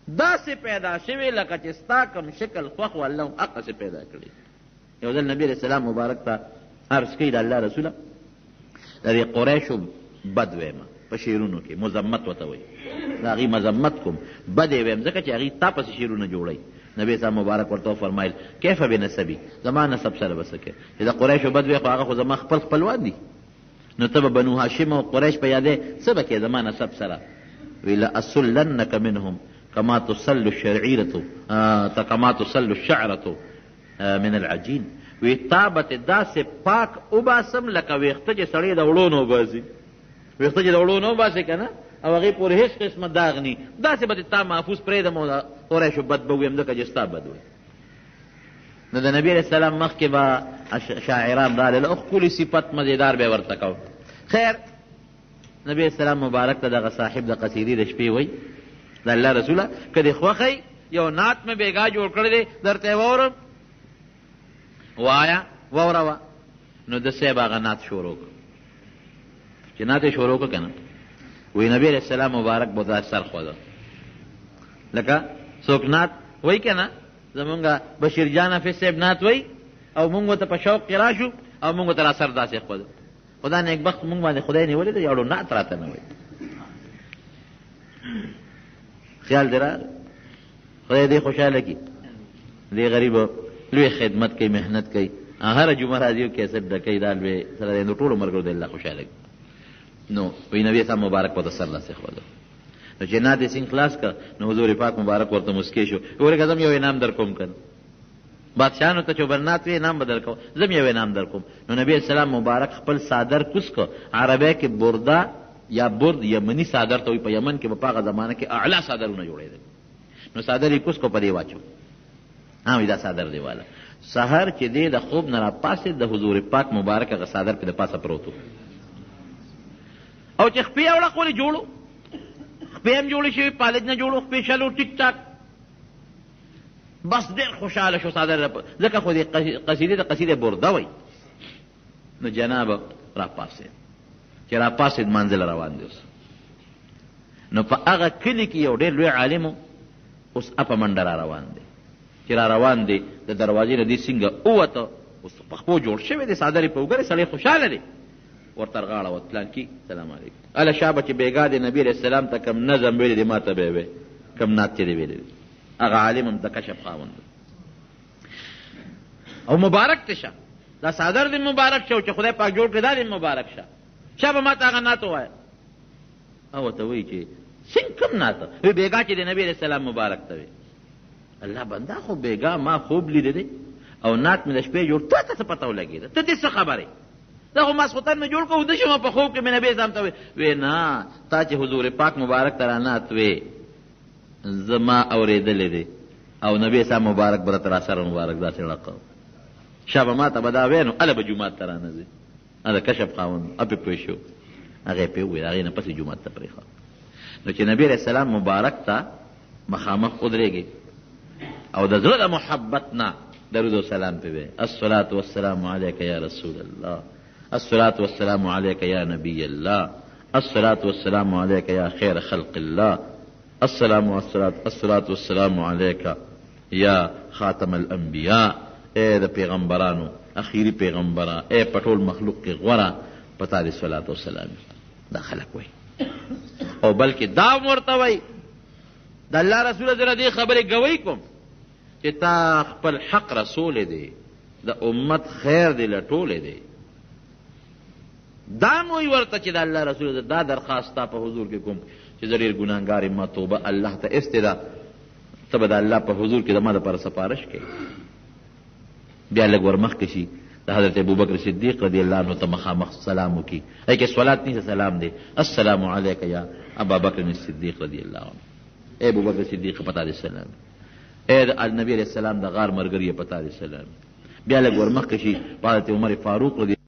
داسې پیدا شوی لکه چې ستا کم شکل خوښ و الله هم هغسې پیدا کړي. یو ځل نبي علیه السلام مبارک ته عرض کوي د الله رسوله د دې قریشو بد ویمه په شعرونو کې مذمت ورته وایي، د هغې مذمت کوم بد یې ویم ځکه چې هغې تا پسې شعرونه جوړوي. نبی صاحب مبارک ورته وفرمایل کیف بنسبي، زما نسب سره به څه کوې چې د قریشو بد وی خو هغه خو زما خپل خپلوان دي، نو ته به بنو هاشم او قریش په یادې څه به کوې زما نسب سره؟ وی لأسلنک منهم كما تصل الشعيرة كما تصل الشعرة من العجين. وی تا به داسې پاک وباسم لکه ویښته چې سړی د وړو نه وباسي، ویښته چې د وړو نه وباسي که نه او هغې پورې هېڅ قسمه داغ ني، داسې به تا محفوظ پرېږدم او د قریشو بد به ویم ځکه چې ستا بد وی. نو د نبي علیه السلام مخکې به شاعران رالل او ښکلي صفت مزېدار به یې ورته کو. خیر نبي علیه السلام مبارک ته دغه صاحب د قصیدې د شپې وایي د الله رسوله که دې خوښی یو نعت مې بېګا جوړ کړی دی درته یې واورم. وایا واوروه. نو د صاحب هغه نعت شروع کړ. چې نعت یې شروع کړ که نه وی نبی علیه السلام مبارک به دا سر خوځه لکه څوک نعت وایي که نه زمونږ بشیر جان حافظ صاحب نعت وایي او مونږ ورته په شوق کې راشو او مونږ ورته را سر داسې خوځه. خدا نیکبخت مونږ باندې خدای نیولی دی یو نعت راته نه وایي. خیال دی راغی خدای دې خوشحاله کړي، دې غریب لوی خدمت کوي محنت کوي، هره جمعه راځي او کیسټ ډکوي دا لوی سره دی نو ټولو ملګرو دی الله خوشحاله کړي. نو وی نبی صاحب مبارک ورته سر داسې خوځه. نو چې نعت یې څنګه خلاص کړه نو حضور پاک مبارک ورته مسکی شو. ورګه زم یو انعام در کوم کنه بادشاهانو ته چې برنات وی انعام بدل کوم زم یو انعام در کوم. نو نبی السلام مبارک خپل صادر کوس کو عربی کې برده یا برد یمنی صادر ته وي، په یمن کې په هغه زمانه کې اعلی صادرونه جوړېدل. نو صادر یې کوس کو په دې واچو وی دا صادر دی والا. سحر چې دی د خوب نه راپاسېد د حضور پاک مبارک هغه صادر په د پاسه پروت و او چې خپې یې وړه جوړو خپې هم جوړې شوي پالج نه جوړو خپې شلو ټیک ټاک بس ډېر خوشحاله شو صادر ځکه خو دې قصیدې د قصیدې برده وی. نو جناب راپاسېد چې راپاسېد منزل روان دی اوس. نو په هغه کلي کې یو ډېر لوی عالم اوس اپه منډه را روان دی چې را روان دی د دروازې نه دې څنګه ووته اوس په خپو جوړ شوی دی څادرې په وګورې سړی خوشحاله دی ورته غاړه وت پلانکي سلام علیکم اله شابه چې بیګا د نبي علیه السلام ته کم نظم ویلی دی ما ته به وی کم نعت چې دی ویلی دی هغه عالم هم د کشف خاوند او مبارک ته شه دا څادر دې مبارک شه چې خدای پاک جوړ کړی دا دې مبارک شه شابه ما ته هغه نعت ووایه او ورته وایي چې څنګه کوم نعت وی بیګا چې د نبي علیه السلام مبارک ته وی الله بنده خو بیګا ما خوب لیده دی او نعت مې د شپې جوړ تا ته څه پته ولګېده ته دې څه خبرې دا خو ماسخوتن مې جوړ کړو وده شم په خوب کې مې نبي اسلام ته وی نه تا چې حضور پاک مبارک ته رانعت وی زما اورېدلې دی او نبي اسلام مبارک به راته راسره مبارک داسې لقب شابه ما ته به دا وی نو هله به جومات ته رانه ځې هغه کشف خاوند اپې پوه شو هغه یې پې وویل هغې نه پسې جومات ته پرېښه نو چې نبي علیه السلام مبارک ته مخامخ ودرېږي او د زړه د محبت نه درود و سلام پې وی الصلاة والسلام علیک یا رسول الله الصلاة والسلام علیک یا نبی الله الصلاة والسلام علیک یا خیر خلق الله الصلاة والسلام علیک یا خاتم الانبیاء اے د پیغمبرانو اخیری پیغمبران اے پټول مخلوق کې غوره پتا دې صلاة والسلام دا خلق وی او بلکې دا ورته وی د الله رسول زره دې خبرې گوی کوم چې تا خپل حق رسول دی د امت خیر دی لټولې دی دا نوی ورته چې د الله رسول دا درخواست تا په حضور کې کوم چې زه ډېر ګناهګار یم ما توبه الله ته استدا ته به د الله په حضور کې زما دپاره سفارش کوي بیا لږ ورمخکې شي د حضرت ابوبکر صدیق رضی الله عنه ته مخامخ سلام وکړي ای کې صلات نه سلام دی السلام علیک یا ابا بکر الصدیق رضی الله عنه اے ابوبکر صدیق پتا دې سلام اے نبی علیہ السلام د غار مرګري پتا دې سلام بیا لږ ورمخکې شي حضرت عمر فاروق رضی